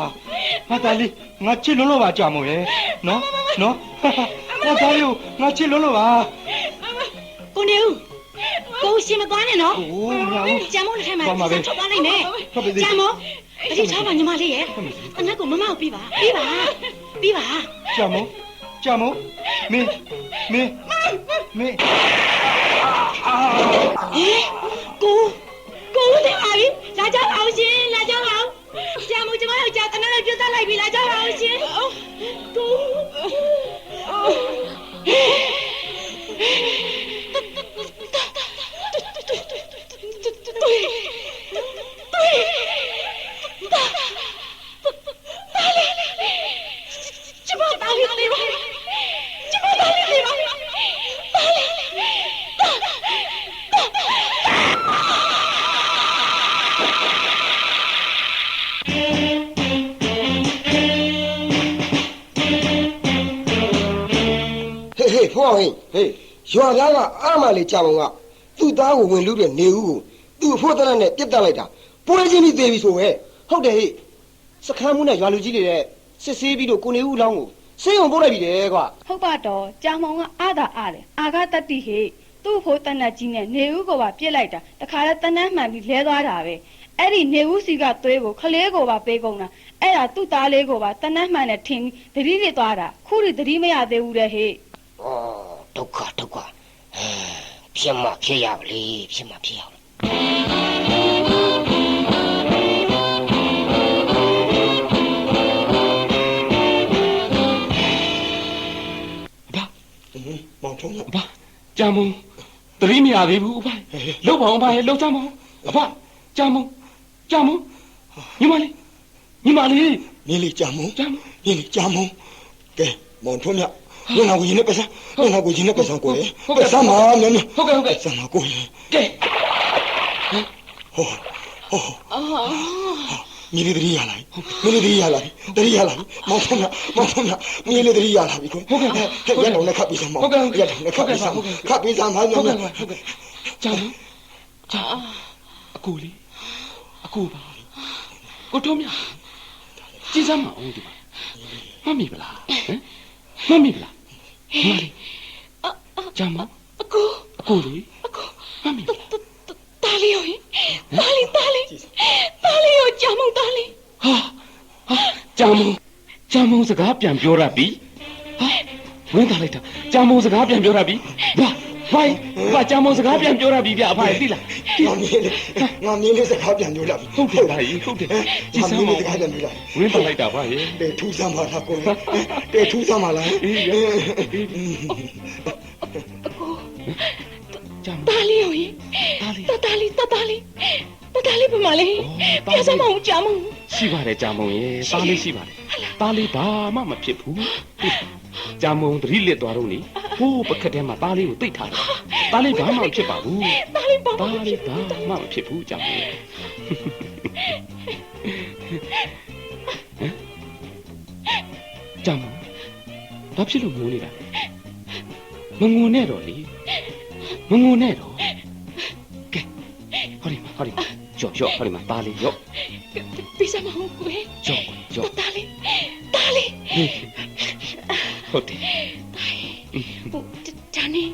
ငါသားလေးငါချစ်လို့ပါကြာမုံရဲ့နော်ငါသားလေးကိုငါချစ်လို့ပါကိုနေဦးကိုရှင်မသွားနဲ့နော် အိုးညာဦး ဂျာမုံလက်ထဲမှာဆက်ထွက်သွားနိုင်မယ်ဂျာမုံတတိထားပါညီမလေးရဲ့အနက်ကိုမမကိုပေးပါကြာမုံမင်းကိုတဲ့ပါပြီလာကြပါဦးရှင်ဂျာမုံကျမတို့ကြာတနက်လေးပြတ်လိုက်ပြီလာကြပါဦးရှင်ဖွားဟင်းရွာသားကအားမလေးကြာမုံကသူ့သားကိုဝင်လူတဲ့နေဦးကိုသူ့အဖို့တနက်နဲ့ပြစ်တက်လိုက်တာပွဲချင်းပြီးသေးပြီဆိုပဲဟုတ်တယ်ဟဲ့စခန်းမှုနဲ့ရွာလူကြီးတွေတဲ့စစ်ဆေးပြီးတော့ကိုနေဦးလောင်းကိုဆေးရုံပို့လိုက်ပြီတဲ့ကွာ ဟုတ်ပါတော့ကြာမောင်ကအားတယ်အာကတတိဟေသူ့ဖို့တနက်ကြီးနဲ့နေဦးကိုပါပြစ်လိုက်တာတခါလဲတနက်မှန်ပြီးလဲသွားတာပဲအဲ့ဒီနေဦးစီကသွေးကိုခလေးကိုပါပေးကုန်တာအဲ့ဒါသူ့သားလေးကိုပါတနက်မှန်နဲ့ထင်ပြီးသတိတွေသွားတာခုထိသတိမရသေးဘူးတဲ့ဟေဒုက္ခဖြစ်မှဖြစ်ရပါလေဖြစ်မှဖြစ်ရပါမောင်ထုံးဘာကြာမုံသတိမရသေးဘူးအဖလောက်ပါအောင်ပါလောက်စမ်းပါအဖကြာမုံညီမလေးမင်းလေးကြာမုံကဲမောင်ထုံးမြညနာကိုရင်းနဲ့ပစံကိုယ်ပစံမမင်းဟုတ်ကဲ့စံမကိုကဲမင်းလေးတရီရလာမောင်ထုံးမြမင်းလေးတရီရလာပြီကိုဟုတ်ကဲ့ရအောင်လည်းခပ်ပြီးစမ်းမောင်ရအောင်လည်းခပ်ပြီးစမ်းဟုတ်ကဲ့ကြာအကူပါကိုထုံးမြကြည်စမ်းမအောင်ဒီမှာမှတ်မိပလားဟမ်မှတ်မိပလားဟ လေးဂျာမန်အကိုလေမမီတားလေးရောတားလေးရောကြာမုံတားလေးဟာဂျာမုံစကားပြန်ပြောရပြီဟာဝင်သားလိုက်တာဂျာမုံစကားပြန်ပြောရပြီဘာဂျာမုံစကားပြန်ပြောရပြီဗျအဖိုင်သိလားငါမင်းလေးစကားပြန်ပြောလာပြီဟုတ်တယ်ဗျဟုတ်တယ်ကြည်စမ်းမစကားပြန်ပြောလာဝင်သားလိုက်တာဗျရေတဲ့ထူးစမ်းပါလားကိုတဲ့ထူးစမ်းပါလားတားလေးရောတားလေးဘယ်မှာလဲပြစမ်းမအောင်ကြာမုံရှိပါတယ်ဂျာမုံရေတားလေးရှိပါတယ်တားလေးဘာမှမဖြစ်ဘူးဂျာမုံသတိလစ်သွားတော့လေဟိုးပကက်ထဲမှာတားလေးကိုတိတ်ထားတယ်တားလေးဘာမှမဖြစ်ပါဘူးတားလေးဘာမှမဖြစ်ဘူးဂျာမုံဂျာမုံဘာဖြစ်လို့ငိုနေတာမငိုနဲ့တော့လေမငိုနဲ့တော့ကဲဟောဒီမှာကြော့ဟောဒီမှာတားလေးရော့ပြစမ်းမအောင်ကိုကြော့တားလေးဟုတ်တယ်ဒါနဲ့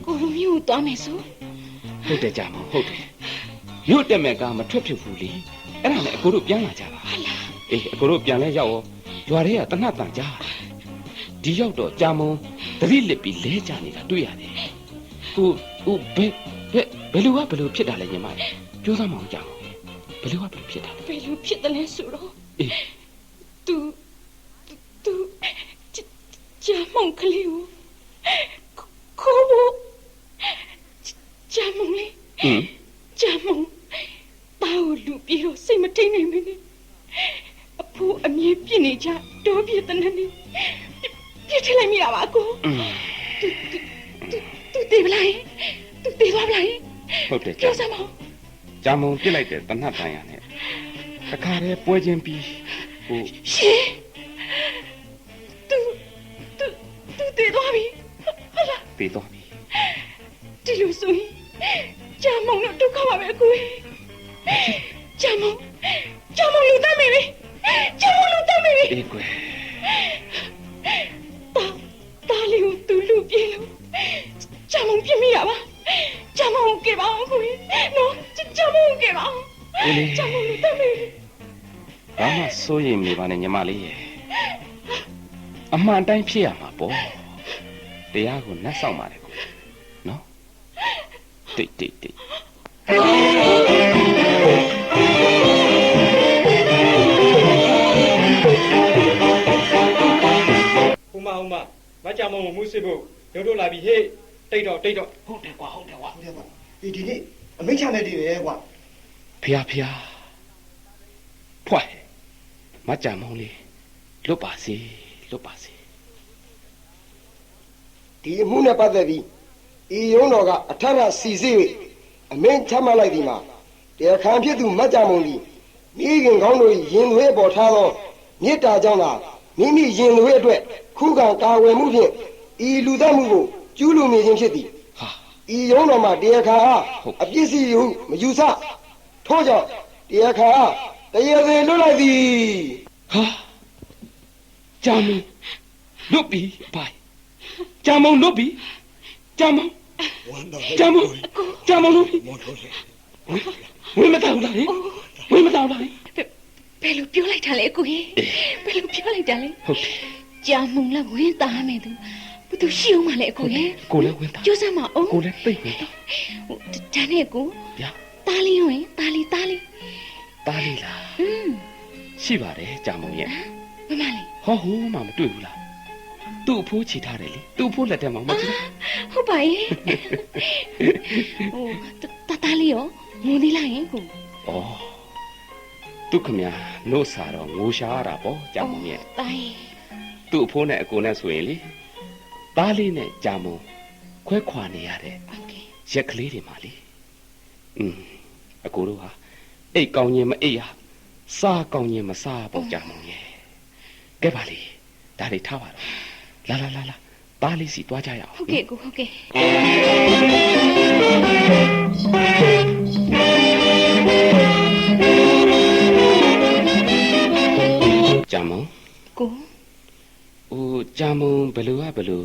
ကိုလိုမျိုးသွားမယ်ဆိုဟုတ်တယ်ကြာမဟုတ်တယ်မြို့တက်မဲ့ကမထွက်ဖြစ်ဘူးလေအဲ့ဒါနဲ့အကိုတို့ပြန်လာကြပါဟုတ်လားအေးအကိုတို့ပြန်လဲရောက်ရောရွာတွေကတနတ်တန်ကြားဒီရောက်တော့ကြာမုံသတိလစ်ပြီးလဲကြနေတာတွေ့ရတယ်ကိုဘယ်လိုဖြစ်တာလဲညီမပြောသားမအောင်ကြာမဘယ်လိုဖြစ်တာလဲဘယ်လိုဖြစ်တယ်လဲဆိုတော့အေးသူကြာမုံကလေးကိုခေါ်ဖို့ကြာမုံလေးကြာမုံတားကိုလူပြီးတော့စိတ်မထိန်နိုင်မင်းနဲ့အဖိုးအမြင်ပြစ်နေကြတော့ပြစ်တဲ့နဲ့ပြစ်ထလိုက်မိတာပါကိုသူတေးပလိုက်သူတေးသွားပလိုက်ဟုတ်တယ်ပြောစမ်းမကြာမုံပြစ်လိုက်တဲ့တနတ်တန်ရနဲ့တခါတည်းပွဲချင်းပြီးဟိုရှင်သူတေးသွားပြီဟုတ်လားတေးသွားပြီဒီလိုဆိုရင်ကြာမုံတော့ဒုက္ခပါပဲကိုကြာမုံလူတတ်မိပြီကြာမုံလူတတ်မိပြီအေးကွယ်တားလေးကိုသူလူပြေလို့ကြာမုံပြစ်မိရပါကြာမုံကဲပါအောင်ကိုနော်ကြာမုံကဲပါအောင်ကြာမုံလူတတ်မိပြီဘာမှစိုးရိမ်နေပါနဲ့ညီမလေးရဲ့အမှန်တိုင်းဖြစ်ရမှာပေါ့တရားကိုနှက်ဆောင်ပါတယ်ကိုနော်တိတ်ဟိုမမကြမုံကိုမှုစစ်ဖို့တို့လာပြီဟေးတိတ်တော့ဟုတ်တယ်ကွာဒီနေ့အမိန့်ချမဲ့တည်းပဲကွာဖျားဖွာမကြမုံလေးလွတ်ပါစေဒီအမှုနဲ့ပတ်သက်ပြီးဤရုံးတော်ကအထက်ထစီစစ်၍အမင်းချမှတ်လိုက်သည်မှာတရားခံဖြစ်သူမတ်ကြမုံသည်မိခင်ကောင်းတို့ရင်သွေးပေါ်ထားသောမေတ္တာကြောင့်သာမိမိရင်သွေးအတွက်ခုခံကာဝယ်မှုဖြင့်ဤလူသတ်မှုကိုကျူးလွန်နေခြင်းဖြစ်သည်ဤရုံးတော်မှာတရားခံအားအပြစ်စီဟုမယူဆထို့ကြောင့်တရားခံအားတရားစဉ်လွတ်လိုက်သည်ကြာမုံလွတ်ပြီဘာကြာမုံလွတ်ပြီကြာမုံလွတ်ပြီဝင်မတော်လားဘယ်လိုပြောလိုက်တာလဲကိုကြီးဘယ်လိုပြောလိုက်တာလဲဟုတ်တယ်ကြာမုံလည်းဝင်သားမယ်သူရှိအောင်မလဲကိုကြီးကိုလည်းဝင်သားကျိုးစမ်းမအောင်ကိုလည်းသိဝင်သားဒါနဲ့ကိုဗျာတားလေးဝင်တားလေးလားရှိပါတယ်ကြာမုံရဲ့မမလေးဟောမှမတွေ့ဘူးလားသူ့အဖိုးချီထားတယ်လေသူ့အဖိုးလက်ထဲမှာမကြည့်ဟုတ်ပါရဲ့ဟိုတားလေးရောငိုနေလိုက်ရင်ကိုသူခမနှုတ်စာတော့ငိုရှားတာပေါ့ကြာမုံရဲ့တိုင်းသူ့အဖိုးနဲ့အကိုနဲ့ဆိုရင်လေသားလေးနဲ့ကြာမုံခွဲခွာနေရတဲ့ရက်ကလေးတွေမှာလေအကိုတို့ဟာအိတ်ကောင်းရင်မအိတ်ရစားကောင်းရင်မစားပေါ့ကြာမုံရဲ့ကဲပါလေဒါတွေထားပါတော့လာသားလေးစီသွားကြရအောင်ဟုတ်ကဲ့ကိုဟုတ်ကဲ့ကြာမုံကိုကြာမုံဘယ်လို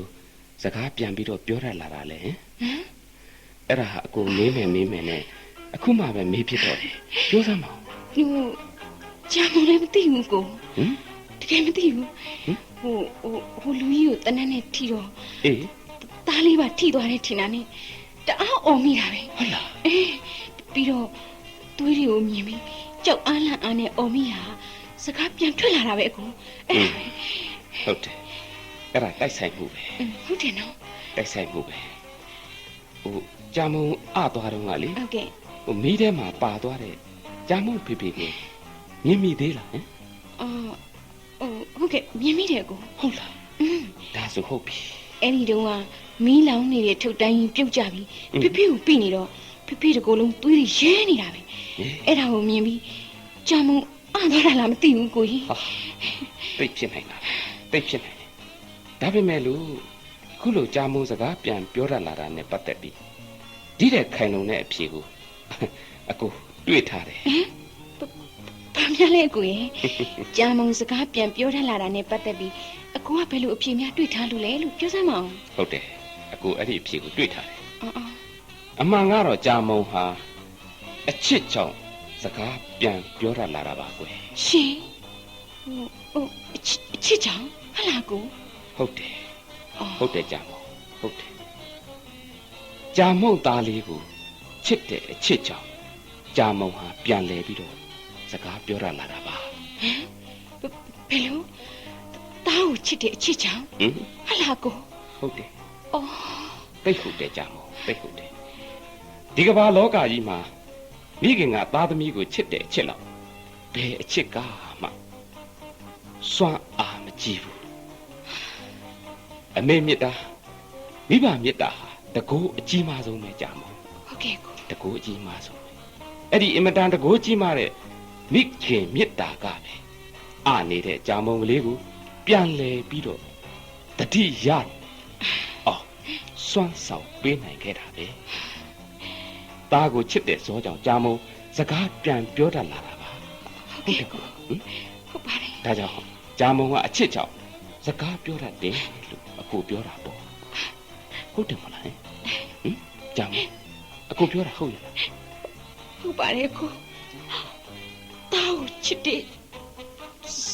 စကားပြန်ပြီးတော့ပြောရလာတာလေဟမ်အဲ့ဒါဟာအကိုမေးမယ်နဲ့အခုမှပဲမေးဖြစ်တော့တယ်ပြောစမ်းပါဦးကြာမလည်းမသိဘူးကိုတကယ်မသိဘူးဟိုလူကြီးကိုတနက်နဲ့ထိတော့အေးသားလေးပါထိသွားတယ်ထင်တာနဲ့တအားအော်မိတာပဲဟုတ်လားအေးပြီးတော့သွေးတွေကိုမြင်ပြီးကြောက်အားလန့်အားနဲ့အော်မိတာစကားပြန်ထွက်လာတာပဲအကိုအဲ့ဒါပဲဟုတ်တယ်အဲ့ဒါတိုက်ဆိုင်မှုပဲဟုတ်တယ်နော်တိုက်ဆိုင်မှုပဲဟိုကြာမုံအသွားတော့ကလေဟုတ်ကဲ့ဟိုမီးထဲမှာပါသွားတဲ့ကြာမုံဖေဖေကိုမြင်မိသေးလားဟမ်ဟုတ်ကဲ့မြင်မိတယ်ကိုဟုတ်လားဒါဆိုဟုတ်ပြီအဲ့ဒီတုန်းကမီးလောင်နေတဲ့ထုတ်တိုင်းပြုတ်ကြပြီးဖေဖေကိုပြီးနေတော့ဖေဖေတကိုယ်လုံးသွေးတွေရဲနေတာပဲအဲ့ဒါကိုမြင်ပြီးကြာမုံအသွားတာလားမသိဘူးကိုကြီးသိဖြစ်နိုင်လားသိဖြစ်နိုင်တယ်ဒါပေမဲ့လို့ခုလိုကြာမုံစကားပြန်ပြောရလာတာနဲ့ပတ်သက်ပြီးဒီတဲ့ခိုင်လုံတဲ့အဖြေကိုအကိုတွေ့ထားတယ်ဘာများလဲအကိုရဲ့ကြာမုံစကားပြန်ပြောထလာတာနဲ့ပတ်သက်ပြီးအကိုကဘယ်လိုအဖြေများတွေ့ထားလို့လဲလို့ပြောစမ်းမအောင်ဟုတ်တယ်အကိုအဲ့ဒီအဖြေကိုတွေ့ထားတယ်အမှန်ကတော့ကြာမုံဟာအချစ်ကြောင့်စကားပြန်ပြောရလာတာပါကွယ်ရှင်အချစ်ကြောင့်ဟလာကိုဟုတ်တယ်ကြာမုံဟုတ်တယ်ကြာမုံသားလေးကိုချစ်တဲ့အချစ်ကြောင့်ကြာမုံဟာပြန်လဲပြီးတော့စကားပြောရလာတာပါဘယ်လိုတားကိုချစ်တဲ့အချစ်ကြောင့်ဟလာကိုဟုတ်တယ်တိတ်ဟုတ်တယ်ကြာမုံတိတ်ဟုတ်တယ်ဒီကမ္ဘာလောကကြီးမှာမိခင်ကသားသမီးကိုချစ်တဲ့အချစ်လောက်ဘယ်အချစ်ကမှစွမ်းအားမကြည့်ဘူးအမေမြတ်တာမိဘမြတ်တာတကူအကြီးမားဆုံးပဲကြာမုံဟုတ်ကဲ့ကိုတကူအကြီးမားဆုံးအဲ့ဒီအင်မတန်တကူကြီးမားတဲ့မိခင်မြတ်တာကပဲအာနေတဲ့ကြာမုံကလေးကိုပြန်လဲပြီးတော့တတိယစွမ်းဆောင်ပေးနိုင်ခဲ့တာပဲသားကိုချစ်တဲ့ဇောကြောင့်ကြာမုံစကားပြန်ပြောတတ်လာတာပါဟုတ်ကဲ့ကိုဟုတ်ပါတယ်ဒါကြောင့်ကြာမုံကအချစ်ကြောင့်စကားပြောတတ်တယ်လို့အကိုပြောတာပေါ့ဟုတ်တယ်မလားဟင်ကြာမုံအကိုပြောတာဟုတ်ရဲ့လားဟုတ်ပါတယ်ကိုတားကိုချစ်တဲ့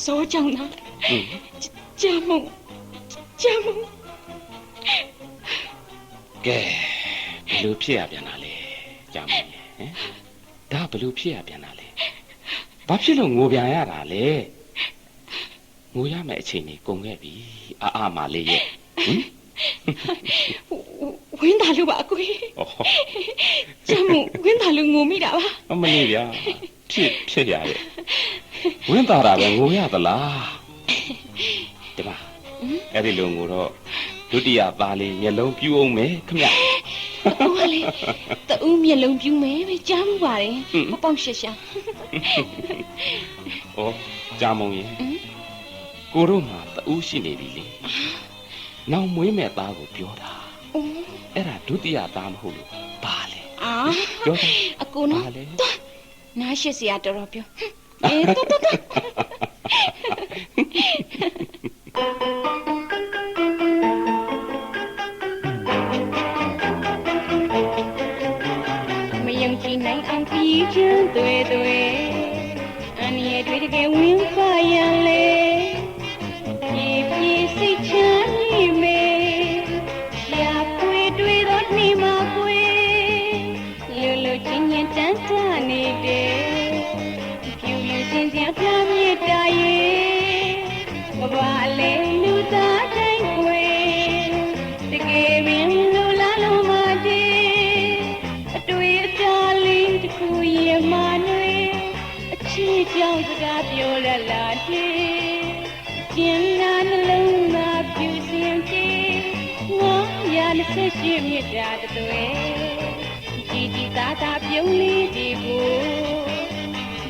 ဇောကြောင့်လားကြာမုံကဲဘယ်လိုဖြစ်ရပြန်တာလဲကြာမုံဟင်ဒါဘယ်လိုဖြစ်ရပြန်တာလဲဘာဖြစ်လို့ငိုပြန်ရတာလဲငိုရမယ့်အချိန်ကြီးကုန်ခဲ့ပြီအာမလေးရဲ့ဝင်းသားလို့ပါအကိုကြာမုံဝင်းသားလို့ငိုမိတာပါအမလေးဗျာဖြစ်ရရဲ့ဝင်းသားတာပဲငိုရသလားဒီမှာအဲ့ဒီလိုငိုတော့ဒုတိယသားလေးမျက်လုံးပြူအောင်မယ်ခမရဟုတ်ပါလေတူးမျက်လုံးပြူမယ်ပဲကြားမှုပါတယ်ပေါက်ရှာရှာဩကြာမုံရင်ကိုတို့မှာတူးရှိနေပြီလေနောက်မွေးမဲ့သားကိုပြောတာအဲ့ဒါဒုတိယသားမဟုတ်လို့ဘာလဲပြောတယ်အကိုနော်နားရှိစရာတော်ပြောတော်မယုံကြည်နိုင်အောင်ပြီးချင်တွေ့အန်ရဲ့တွေ့တကယ်ဝင်ပါရန်လေပြေစိတ်ချမ်းနေမေရှာဖွေတွေ့တော့နေမှာကွယ်လူချင်းရင်တန်းတနေတယ်ဖြူလူချင်းစရာပြမြစ်တာရဲ့ဘာလဲလူသားတိုင်းကွယ်တကယ်ပင်လူလားလုံးမတည်းအတွေ့အကြလေးတစ်ခုရဲ့မနွေအချစ်ကြောင့်စကားပြောရလာတယ်ကျင်နာနှလုံးသားပြူစင်တယ်ငါရ28မြစ်တာတွေ့ជីတာပြုံးလေးဒီကို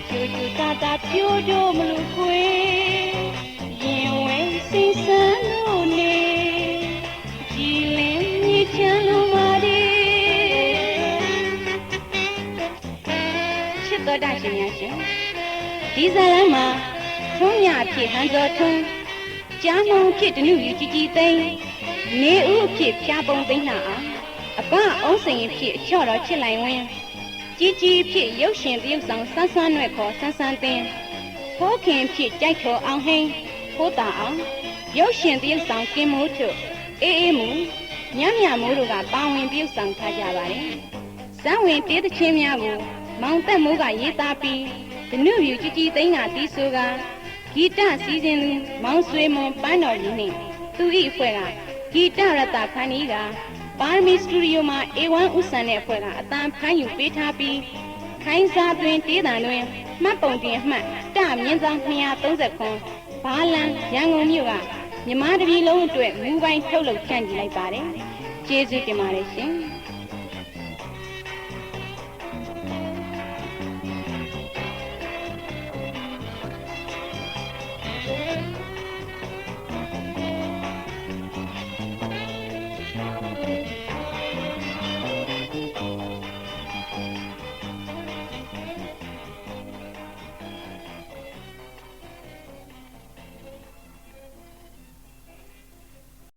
ကျူတာပြိုးတော့မလို့ခွေရင်ဝဲစိတ်ဆန်းလို့နေကြည်လင်းမြေချမ်းလို့ပါဒီချစ်တော်တာရှင်များရှင်ဒီဇာတ်လမ်းမှာထုံးရဖြစ်ဟန်တော်ထုံးကြားမုံဖြစ်တနုကြီးကြီးသိမ့် နေဦးအဖြစ်ဖျားပုံသိမ့်နှံအောင်အပအုံးစိန်အဖြစ်အလျှော့တော်ချစ်လိုက်ဝင်ကြီးကြီးဖြစ်ရုပ်ရှင်တရုပ်ဆောင်ဆန်းဆန်းနွဲ့ခေါ်ဆန်းဆန်းတင်ဖိုးခင်ဖြစ်ကြိုက်ထော်အောင်ဟင်းဖိုးတာအောင်ရုပ်ရှင်တရုပ်ဆောင်ကင်းမိုးချုပ်အေးအေးမူညံ့ညံ့မိုးတို့ကပါဝင်ပြုဆောင်ထားကြပါတယ်ဇံဝင်တေးသချင်းများကိုမောင်တက်မိုးကရေးသားပြီးဒနုယူကြီးကြီးသိန်းကတီးဆိုကဂီတစီစဉ်သူမောင်ဆွေမွန်ပန်းတော်ကြီးနှင့်သူ၏အဖွဲ့ကဂီတရတဖန်ကြီးကပါရမီစတူဒီယိုမှာ A1 ဥဆန်တဲ့အဖွဲ့ကအတန်ဖမ်းယူပေးထားပြီးခိုင်းစားတွင်တေးတံတွင်မှတ်ပုံတင်မှတ်တမြင်းဆောင်230ဘာလန်ရန်ကုန်မြို့ကမြမတပီလုံးအတွက်မူပိုင်းထုတ်လုပ်ဖြန့်ကြည့်လိုက်ပါတယ်ကျေးဇူးတင်ပါတယ်ရှင်